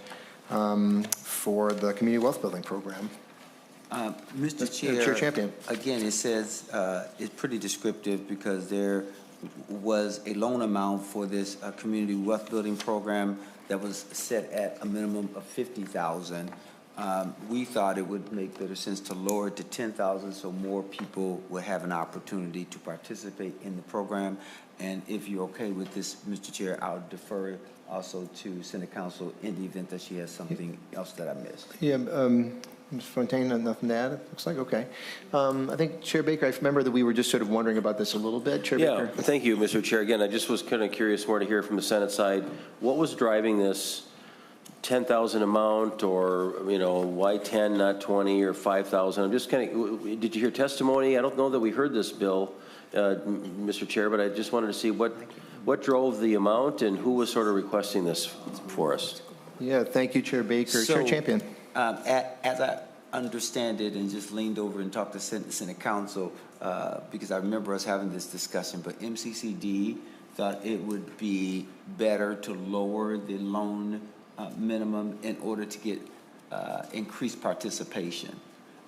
for the Community Wealth Building Program. Mr. Chair, Chair Champion. Again, it says, it's pretty descriptive because there was a loan amount for this Community Wealth Building Program that was set at a minimum of $50,000. We thought it would make better sense to lower it to $10,000 so more people would have an opportunity to participate in the program. And if you're okay with this, Mr. Chair, I'll defer also to Senate Council in the event that she has something else that I missed. Yeah, Ms. Fontaine, nothing to add, it looks like, okay. I think Chair Baker, I remember that we were just sort of wondering about this a little bit. Chair Baker. Thank you, Mr. Chair. Again, I just was kind of curious more to hear from the Senate side. What was driving this 10,000 amount, or, why 10, not 20 or 5,000? I'm just kind of, did you hear testimony? I don't know that we heard this bill, Mr. Chair, but I just wanted to see what drove the amount and who was sort of requesting this for us. Yeah, thank you, Chair Baker. Chair Champion. As I understand it, and just leaned over and talked to Senate Council, because I remember us having this discussion, but MCCD thought it would be better to lower the loan minimum in order to get increased participation.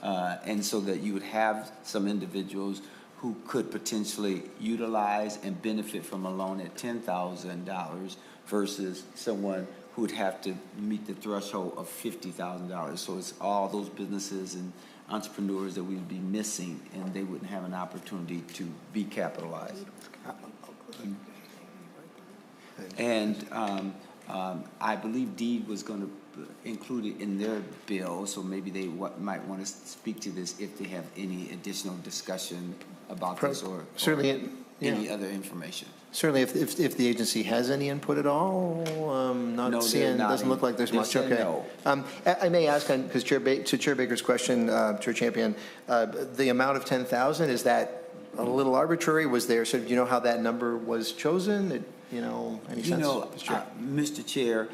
And so that you would have some individuals who could potentially utilize and benefit from a loan at $10,000 versus someone who would have to meet the threshold of $50,000. So it's all those businesses and entrepreneurs that we'd be missing, and they wouldn't have an opportunity to be capitalized. And I believe Deed was going to include it in their bill, so maybe they might want to speak to this if they have any additional discussion about this or any other information. Certainly, if the agency has any input at all, doesn't look like there's much. Okay. No. I may ask, because to Chair Baker's question, Chair Champion, the amount of 10,000, is that a little arbitrary? Was there sort of, do you know how that number was chosen? Any sense? Mr. Chair,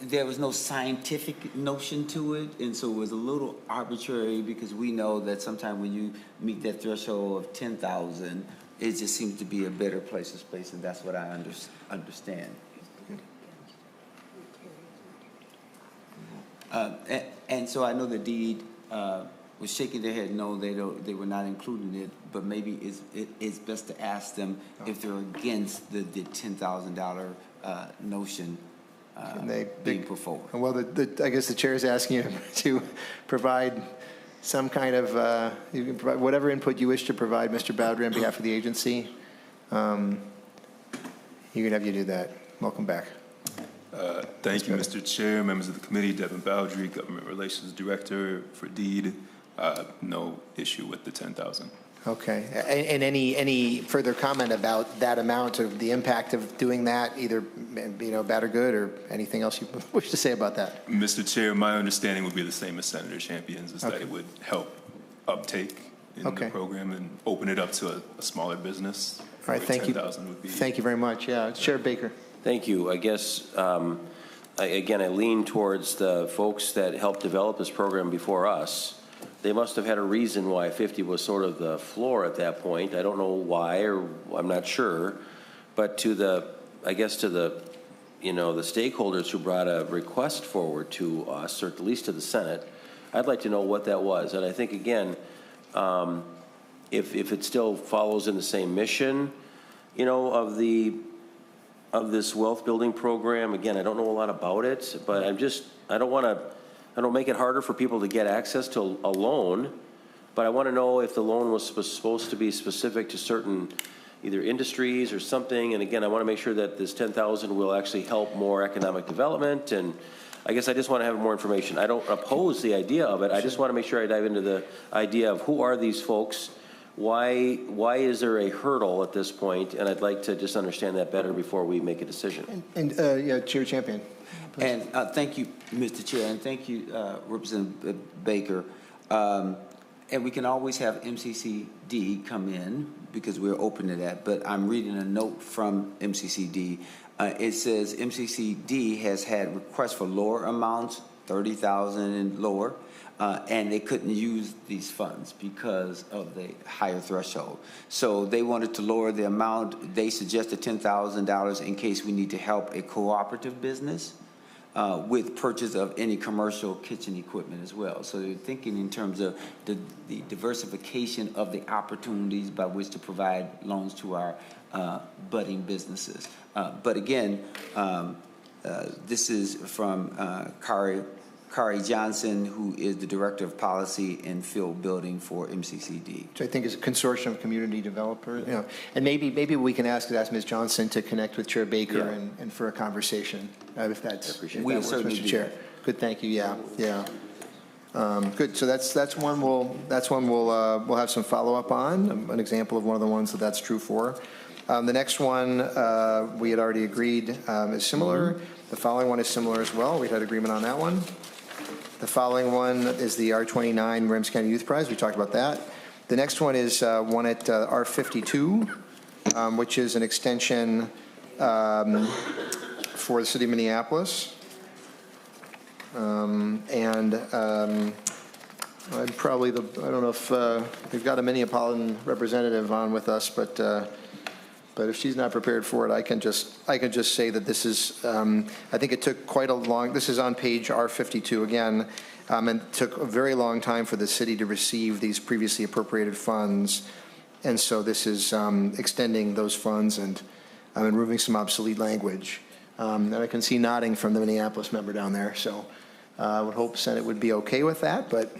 there was no scientific notion to it, and so it was a little arbitrary because we know that sometimes when you meet that threshold of 10,000, it just seems to be a better place to space, and that's what I understand. And so I know the Deed was shaking their head, no, they were not including it, but maybe it's best to ask them if they're against the $10,000 notion being put forward. Well, I guess the chair is asking you to provide some kind of, you can provide whatever input you wish to provide, Mr. Bowdry, on behalf of the agency. You can have you do that. Welcome back. Thank you, Mr. Chair, members of the committee, Devin Bowdry, Government Relations Director for Deed. No issue with the 10,000. Okay. And any further comment about that amount, or the impact of doing that, either bad or good, or anything else you wish to say about that? Mr. Chair, my understanding would be the same as Senator Champion's, is that it would help uptake in the program and open it up to a smaller business. All right. Thank you. Thank you very much. Yeah, Chair Baker. Thank you. I guess again, I lean towards the folks that helped develop this program before us. They must have had a reason why 50 was sort of the floor at that point. I don't know why, or I'm not sure. But to the stakeholders who brought a request forward to us, or at least to the Senate, I'd like to know what that was. And I think, again, if it still follows in the same mission, of the of this wealth building program. Again, I don't know a lot about it, but I don't make it harder for people to get access to a loan, but I want to know if the loan was supposed to be specific to certain either industries or something. And again, I want to make sure that this 10,000 will actually help more economic development. And I guess I just want to have more information. I don't oppose the idea of it. I just want to make sure I dive into the idea of who are these folks? Why is there a hurdle at this point? And I'd like to just understand that better before we make a decision. And yeah, Chair Champion. And thank you, Mr. Chair, and thank you, Representative Baker. And we can always have MCCD come in because we're open to that, but I'm reading a note from MCCD. It says MCCD has had requests for lower amounts, 30,000 and lower, and they couldn't use these funds because of the higher threshold. So they wanted to lower the amount. They suggested $10,000 in case we need to help a cooperative business with purchase of any commercial kitchen equipment as well. So they're thinking in terms of the diversification of the opportunities by which to provide loans to our budding businesses. But again, this is from Kari Johnson, who is the Director of Policy and Field Building for MCCD. Which I think is a consortium of community developers. You know, and maybe we can ask Ms. Johnson to connect with Chair Baker and for a conversation, if that's if that works, Mr. Chair. Good, thank you. Yeah. Good. So that's one we'll have some follow up on. An example of one of the ones that's true for. The next one we had already agreed is similar. The following one is similar as well. We had agreement on that one. The following one is the R29 Ramsey County Youth Prize. We talked about that. The next one is one at R52, which is an extension for the city of Minneapolis. I'm probably I don't know if we've got a Minneapolitan representative on with us, but if she's not prepared for it, I can just say that this is, I think it took quite a long, this is on page R52 again, and it took a very long time for the city to receive these previously appropriated funds. And so this is extending those funds and removing some obsolete language. And I can see nodding from the Minneapolis member down there. So I would hope Senate would be okay with that, but.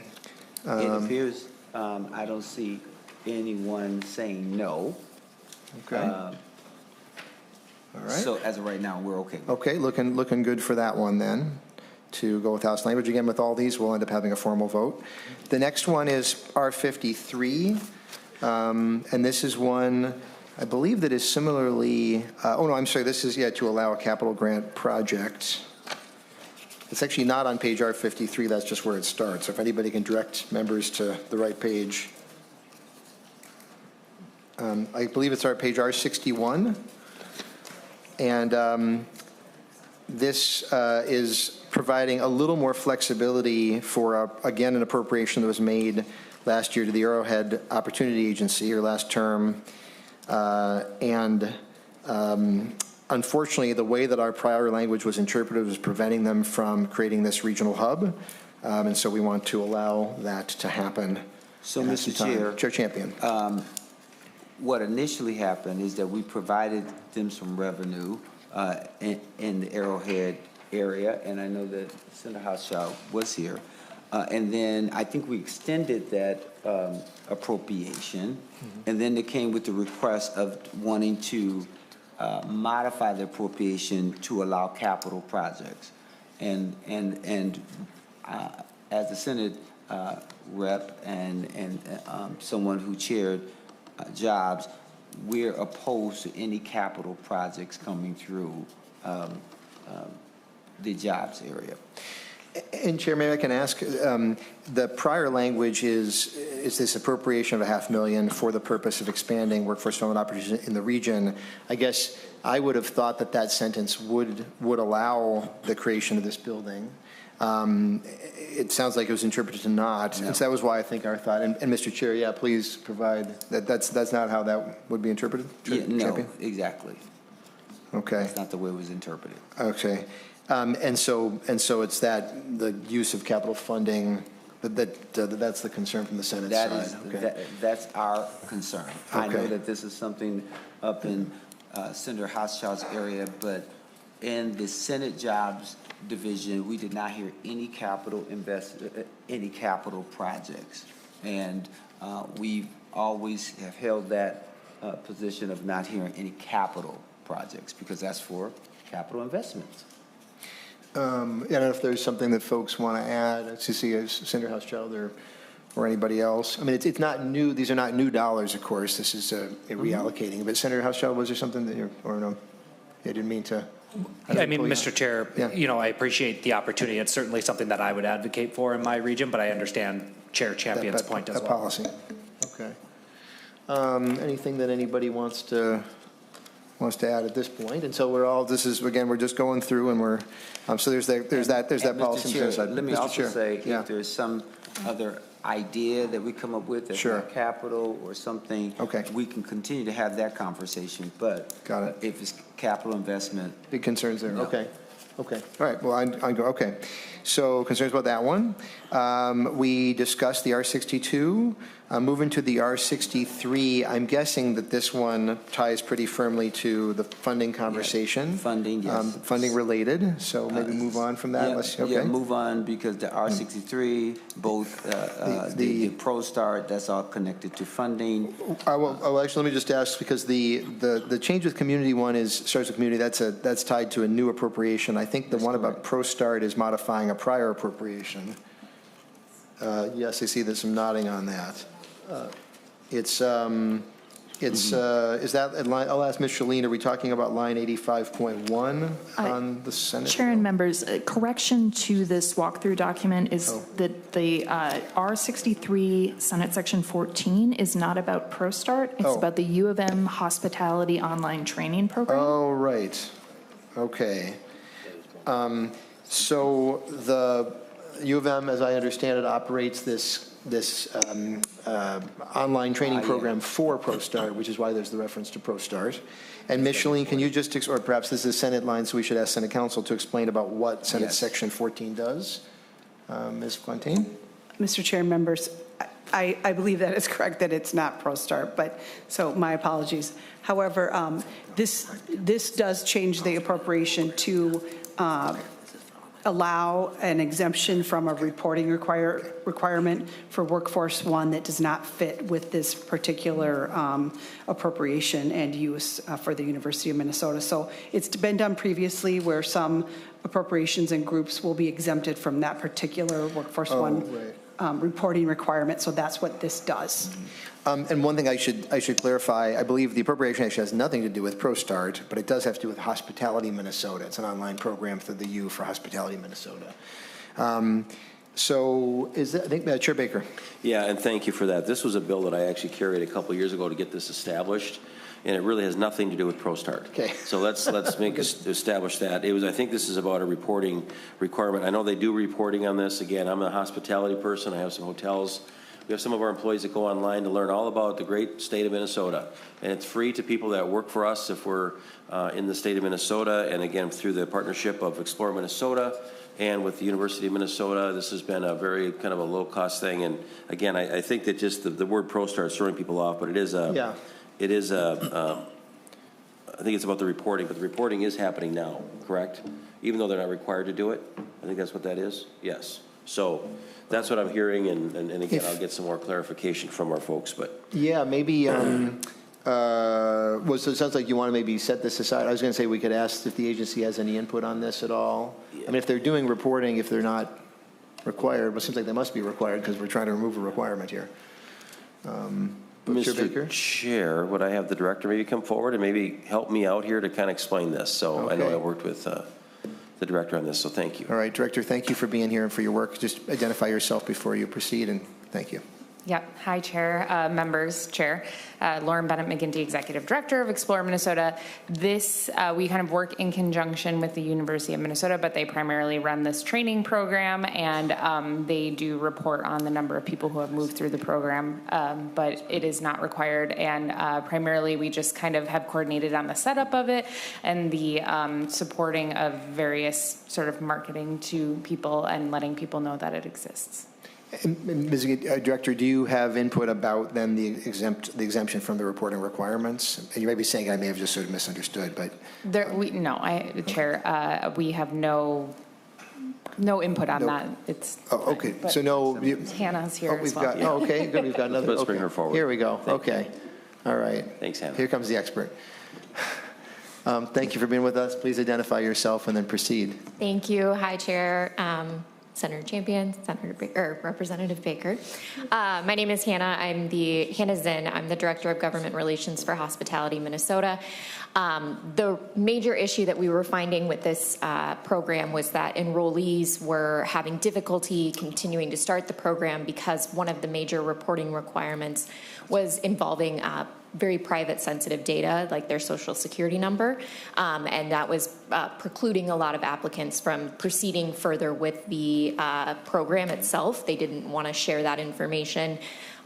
It appears I don't see anyone saying no. Okay. All right. So as of right now, we're okay. Okay, looking good for that one then, to go with house language. Again, with all these, we'll end up having a formal vote. The next one is R53, and this is one, I believe, that is similarly, this is, to allow a capital grant project. It's actually not on page R53, that's just where it starts. So if anybody can direct members to the right page. I believe it's our page R61. And this is providing a little more flexibility for, again, an appropriation that was made last year to the Arrowhead Opportunity Agency, or last term. Unfortunately, the way that our prior language was interpreted was preventing them from creating this regional hub. And so we want to allow that to happen. So, Mr. Chair. Chair Champion. What initially happened is that we provided them some revenue in the Arrowhead area, and I know that Senator Hochschild was here. And then I think we extended that appropriation, and then they came with the request of wanting to modify the appropriation to allow capital projects. And as the Senate rep and someone who chaired jobs, we're opposed to any capital projects coming through the jobs area. And Chair, maybe I can ask, the prior language is this appropriation of $500,000 for the purpose of expanding workforce development opportunities in the region. I guess I would have thought that sentence would allow the creation of this building. It sounds like it was interpreted to not, and so that was why I think our thought. And Mr. Chair, please provide that. That's not how that would be interpreted. No, exactly. Okay. That's not the way it was interpreted. Okay. And so it's that the use of capital funding that's the concern from the Senate side. That's our concern. I know that this is something up in Senator Househouse area, but in the Senate Jobs Division, we did not hear any capital projects. And we always have held that position of not hearing any capital projects, because that's for capital investments. I don't know if there's something that folks want to add, to see as Senator Houschild or anybody else. I mean, it's not new. These are not new dollars, of course. This is a reallocating. But Senator Houschild, was there something that you, or no? I didn't mean to. I mean, Mr. Chair, you know, I appreciate the opportunity. It's certainly something that I would advocate for in my region, but I understand Chair Champion's point as well. Policy. Okay. Anything that anybody wants to add at this point? And so we're all, this is, again, we're just going through, and we're, so there's that policy. Mr. Chair, let me Mr. also Chair. say, if there's some other idea that we come up with that's not capital or something, we can continue to have that conversation. But got it. If it's capital investment, big concerns there. No. Okay. All right. Well, I go. Okay. So concerns about that one. We discussed the R62. Moving to the R63, I'm guessing that this one ties pretty firmly to the funding conversation. Yes. Funding, yes. Funding related. So maybe move on from that. Yeah, move on, because the R63, both the ProStart, that's all connected to funding. Actually, let me just ask, because the change with community one starts with community. That's tied to a new appropriation. I think the one about ProStart is modifying a prior appropriation. Yes, I see there's some nodding on that. Is that at line? I'll ask Ms. Shalene, are we talking about line 85.1 on the Senate? Chair and members, correction to this walkthrough document is that the R63 Senate Section 14 is not about ProStart. It's about the U of M Hospitality Online Training Program. Oh, right. Okay. So the U of M, as I understand it, operates this online training program for ProStart, which is why there's the reference to ProStart. And Ms. Shalene, can you just, or perhaps this is Senate line, so we should ask Senate Council to explain about what Senate Section 14 does. Ms. Fontaine? Mr. Chair, members, I believe that is correct, that it's not ProStart, but so my apologies. However, this does change the appropriation to allow an exemption from a reporting requirement for Workforce One that does not fit with this particular appropriation and use for the University of Minnesota. So it's been done previously where some appropriations and groups will be exempted from that particular Workforce One reporting requirement. So that's what this does. And one thing I should clarify, I believe the appropriation actually has nothing to do with ProStart, but it does have to do with Hospitality Minnesota. It's an online program through the U for Hospitality Minnesota. So is that, I think, Chair Baker. Yeah, and thank you for that. This was a bill that I actually carried a couple years ago to get this established, and it really has nothing to do with ProStart. Okay. So let's establish that. I think this is about a reporting requirement. I know they do reporting on this. Again, I'm a hospitality person. I have some hotels. We have some of our employees that go online to learn all about the great state of Minnesota. And it's free to people that work for us if we're in the state of Minnesota. And again, through the partnership of Explore Minnesota and with the University of Minnesota, this has been a very kind of a low-cost thing. And again, I think that just the word ProStart is throwing people off, but it is I think it's about the reporting, but the reporting is happening now, correct? Even though they're not required to do it? I think that's what that is? Yes. So that's what I'm hearing, and again, I'll get some more clarification from our folks, but. Yeah, maybe, so it sounds like you want to maybe set this aside. I was going to say we could ask if the agency has any input on this at all. Yeah. I mean, if they're doing reporting, if they're not required, well, it seems like they must be required because we're trying to remove a requirement here. Mr. Chair, would I have the director maybe come forward and maybe help me out here to kind of explain this? So I know I worked with the director on this, so thank you. All right, Director, thank you for being here and for your work. Just identify yourself before you proceed, and thank you. Yep. Hi, Chair, members, Chair. Lauren Bennett-McGinty, Executive Director of Explore Minnesota. This, we kind of work in conjunction with the University of Minnesota, but they primarily run this training program, and they do report on the number of people who have moved through the program, but it is not required. And primarily, we just kind of have coordinated on the setup of it and the supporting of various sort of marketing to people and letting people know that it exists. Ms. Director, do you have input about then the exemption from the reporting requirements? And you may be saying I may have just sort of misunderstood, but. Chair, we have no input on that. It's okay. So no. Hannah's here as well. Okay, good. We've got another. Let's bring her forward. Here we go. Okay. All right. Thanks, Hannah. Here comes the expert. Thank you for being with us. Please identify yourself and then proceed. Thank you. Hi, Chair. Senator Champion, Representative Baker. My name is Hannah. Hannah Zinn. I'm the Director of Government Relations for Hospitality Minnesota. The major issue that we were finding with this program was that enrollees were having difficulty continuing to start the program because one of the major reporting requirements was involving very private sensitive data like their social security number, and that was precluding a lot of applicants from proceeding further with the program itself. They didn't want to share that information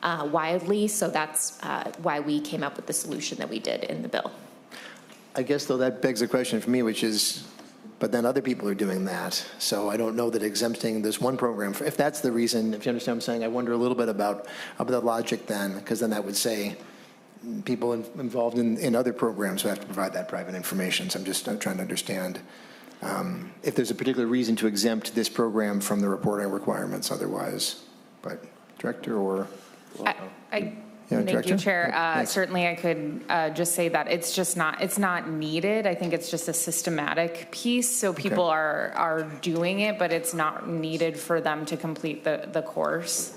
widely, so that's why we came up with the solution that we did in the bill. I guess, though, that begs a question for me, which is, but then other people are doing that. So I don't know that exempting this one program, if that's the reason, if you understand what I'm saying, I wonder a little bit about the logic then, because then that would say people involved in other programs who have to provide that private information. So I'm just trying to understand if there's a particular reason to exempt this program from the reporting requirements otherwise. But Director or? Thank you, Chair. Certainly I could just say that it's not needed. I think it's just a systematic piece. So people are doing it, but it's not needed for them to complete the course.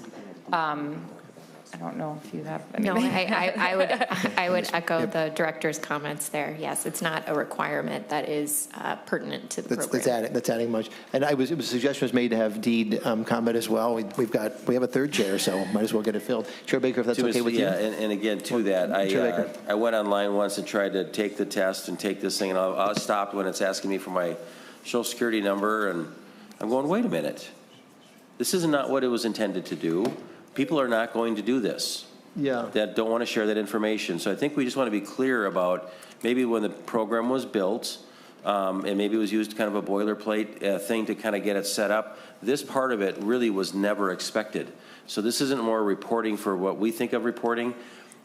I don't know if you have anything. No, I would echo the director's comments there. Yes, it's not a requirement that is pertinent to the program. That's adding much. And a suggestion was made to have Deed comment as well. We have a third chair, so might as well get it filled. Chair Baker, if that's okay with you. Yeah, and again, to that, I went online once and tried to take the test and take this thing, and I stopped when it's asking me for my social security number, and I'm going, wait a minute. This is not what it was intended to do. People are not going to do this. That don't want to share that information. So I think we just want to be clear about maybe when the program was built, and maybe it was used kind of a boilerplate thing to kind of get it set up. This part of it really was never expected. So this isn't more reporting for what we think of reporting.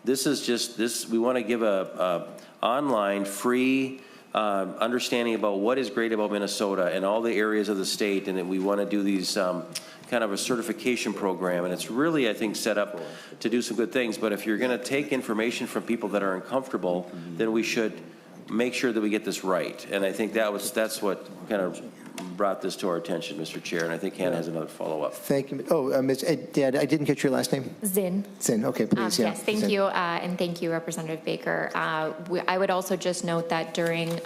This is just this. We want to give a online free understanding about what is great about Minnesota and all the areas of the state, and that we want to do these kind of a certification program, and it's really, I think, set up to do some good things. But if you're going to take information from people that are uncomfortable, then we should make sure that we get this right. And I think that's what kind of brought this to our attention, Mr. Chair, and I think Hannah has another follow-up. Thank you. Oh, Ms. Dad, I didn't catch your last name. Zinn. Zinn. Okay, please. Yes, thank you, and thank you, Representative Baker. I would also just note that during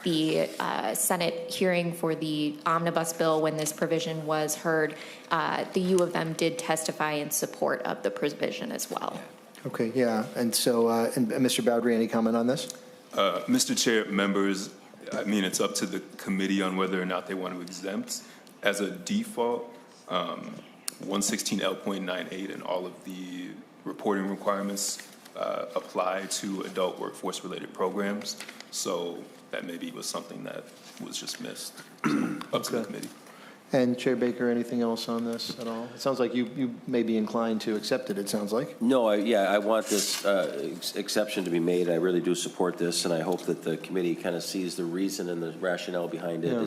the Senate hearing for the Omnibus bill, when this provision was heard, the U of M did testify in support of the provision as well. Okay, yeah. And so, and Mr. Bowdry, any comment on this? Mr. Chair, members, I mean, it's up to the committee on whether or not they want to exempt. As a default, 116L.98 and all of the reporting requirements apply to adult workforce-related programs. So that maybe was something that was just missed. So up to the committee. And Chair Baker, anything else on this at all? It sounds like you may be inclined to accept it, it sounds like. No, I want this exception to be made. I really do support this, and I hope that the committee kind of sees the reason and the rationale behind it. Yeah.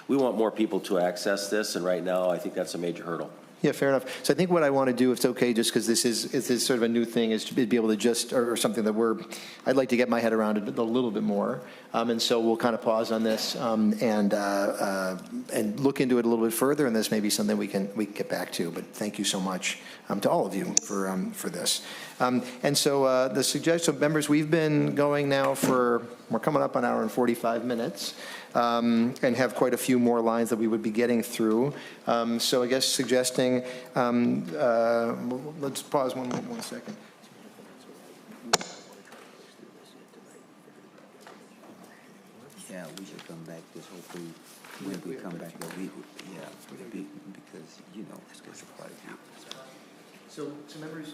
We want more people to access this, and right now I think that's a major hurdle. Yeah, fair enough. So I think what I want to do, if it's okay, just because this is sort of a new thing, is to be able to just, or something that I'd like to get my head around it a little bit more. And so we'll kind of pause on this and look into it a little bit further, and this may be something we can get back to. But thank you so much to all of you for this. And so the suggestion, so members, we've been going now we're coming up on an hour and 45 minutes. And have quite a few more lines that we would be getting through. So I guess suggesting, let's pause one second. Yeah, we should come back this whole thing. When we come back, because, you know, it's going to quite a few. So members,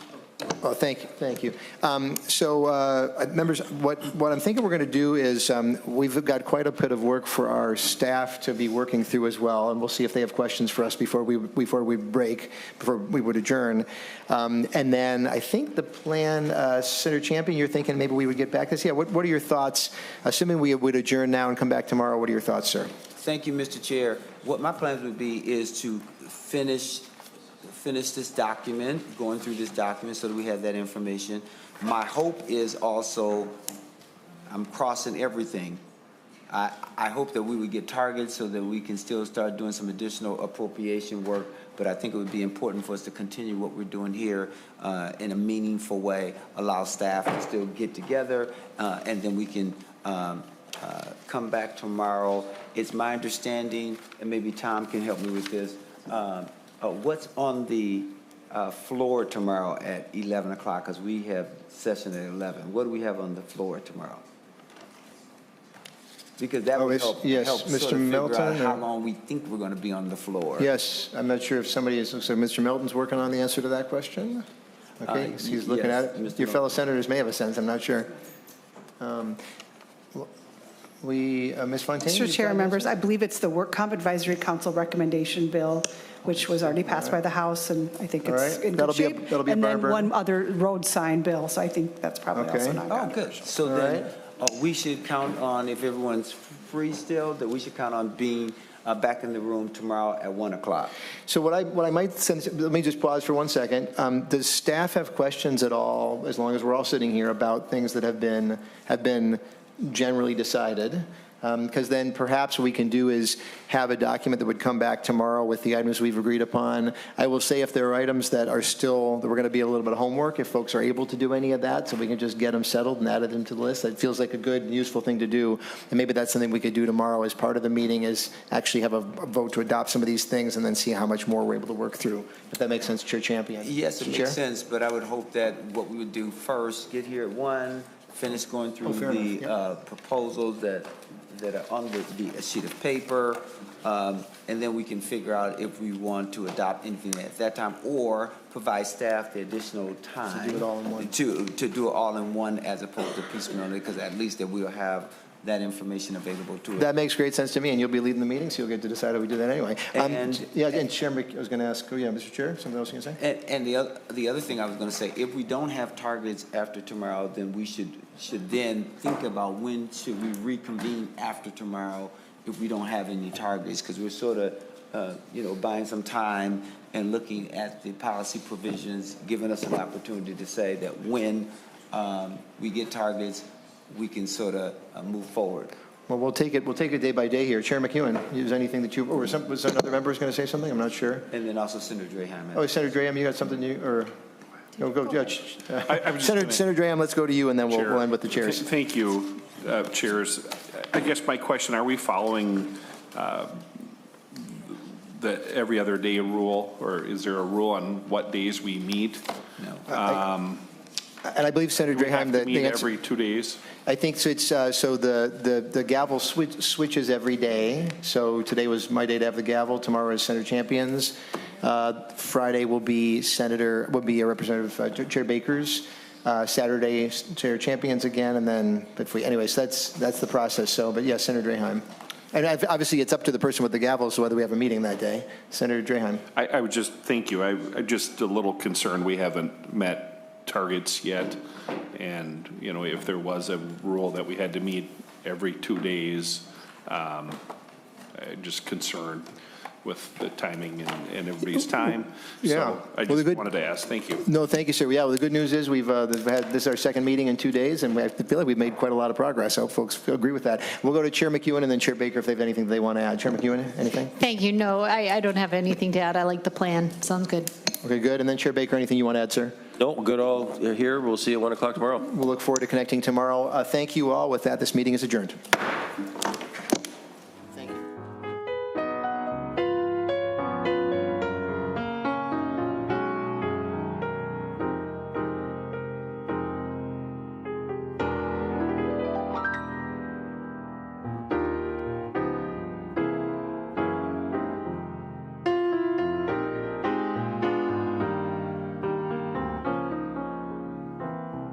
thank you. Members, what I'm thinking we're going to do is we've got quite a bit of work for our staff to be working through as well, and we'll see if they have questions for us before we would adjourn. And then I think the plan, Senator Champion, you're thinking maybe we would get back to this. Yeah. What are your thoughts? Assuming we would adjourn now and come back tomorrow, what are your thoughts, sir? Thank you, Mr. Chair. What my plans would be is to finish this document, going through this document so that we have that information. My hope is also, I'm crossing everything. I hope that we would get targets so that we can still start doing some additional appropriation work, but I think it would be important for us to continue what we're doing here in a meaningful way, allow staff to still get together, and then we can come back tomorrow. It's my understanding, and maybe Tom can help me with this, what's on the floor tomorrow at 11 o'clock? Because we have session at 11. What do we have on the floor tomorrow? Because that would help yes, Mr. Mr. Sort of Milton, figure out how long we think we're going to be on the floor. Yes, I'm not sure if somebody is. So Mr. Milton's working on the answer to that question. Okay, he's looking at it. Mr. Your fellow senators may have a sense. I'm not sure. Ms. Fontaine? Mr. Chair, members, I believe it's the Work Comp Advisory Council recommendation bill, which was already passed by the House, and I think it's in good shape. That'll be a and then Barbara. one other road sign bill, so I think that's probably also not Oh, good. So then we should count on, if everyone's free still, that we should count on being back in the room tomorrow at 1 o'clock. So what I might send, let me just pause for 1 second. Does staff have questions at all, as long as we're all sitting here, about things that have been generally decided? Because then perhaps what we can do is have a document that would come back tomorrow with the items we've agreed upon. I will say if there are items that are still, that we're going to be a little bit of homework, if folks are able to do any of that, so we can just get them settled and added into the list. That feels like a good and useful thing to do. And maybe that's something we could do tomorrow as part of the meeting, is actually have a vote to adopt some of these things and then see how much more we're able to work through. If that makes sense, Chair Champion. Yes, it Chair? makes sense, but I would hope that what we would do first, get here at 1, finish going through the proposals that are on the sheet of paper, and then we can figure out if we want to adopt anything at that time, or provide staff the additional time to do it all in one. To do it all in one, as opposed to piecemeal, because at least that we'll have that information available to us. That makes great sense to me, and you'll be leading the meeting, so you'll get to decide how we do that anyway. And Chair, I was going to ask, Mr. Chair, something else you can say? And the other thing I was going to say, if we don't have targets after tomorrow, then we should then think about when should we reconvene after tomorrow if we don't have any targets, because we're sort of buying some time and looking at the policy provisions, giving us an opportunity to say that when we get targets, we can sort of move forward. Well, we'll take it day by day here. Chair McEwen, is there anything that was another member going to say something? I'm not sure. And then also Senator Draheim. Oh, Senator Draheim, you got something new, or? No, go, Judge. Senator Draheim, let's go to you, and then we'll end with the chairs. Thank you, chairs. I guess my question, are we following the every other day rule, or is there a rule on what days we meet? No. And I believe Senator Draheim, that meet every 2 days. I think so. It's so the gavel switches every day. So today was my day to have the gavel. Tomorrow is Senator Champion's. Friday will be a Representative Chair Baker's. Saturday, Chair Champion's again, and then anyways, that's the process. So, but yes, Senator Draheim. And obviously, it's up to the person with the gavel, so whether we have a meeting that day. Senator Draheim. I would just thank you. I'm just a little concerned we haven't met targets yet, and if there was a rule that we had to meet every 2 days, I'm just concerned with the timing and everybody's time. So I just wanted to ask. Thank you. No, thank you, sir. Yeah, well, the good news is we've this is our second meeting in 2 days, and I feel like we've made quite a lot of progress. I hope folks agree with that. We'll go to Chair McEwen and then Chair Baker if they have anything they want to add. Chair McEwen, anything? Thank you. No, I don't have anything to add. I like the plan. Sounds good. Okay, good. And then Chair Baker, anything you want to add, sir? No, good all here. We'll see you at 1 o'clock tomorrow. We'll look forward to connecting tomorrow. Thank you all. With that, this meeting is adjourned.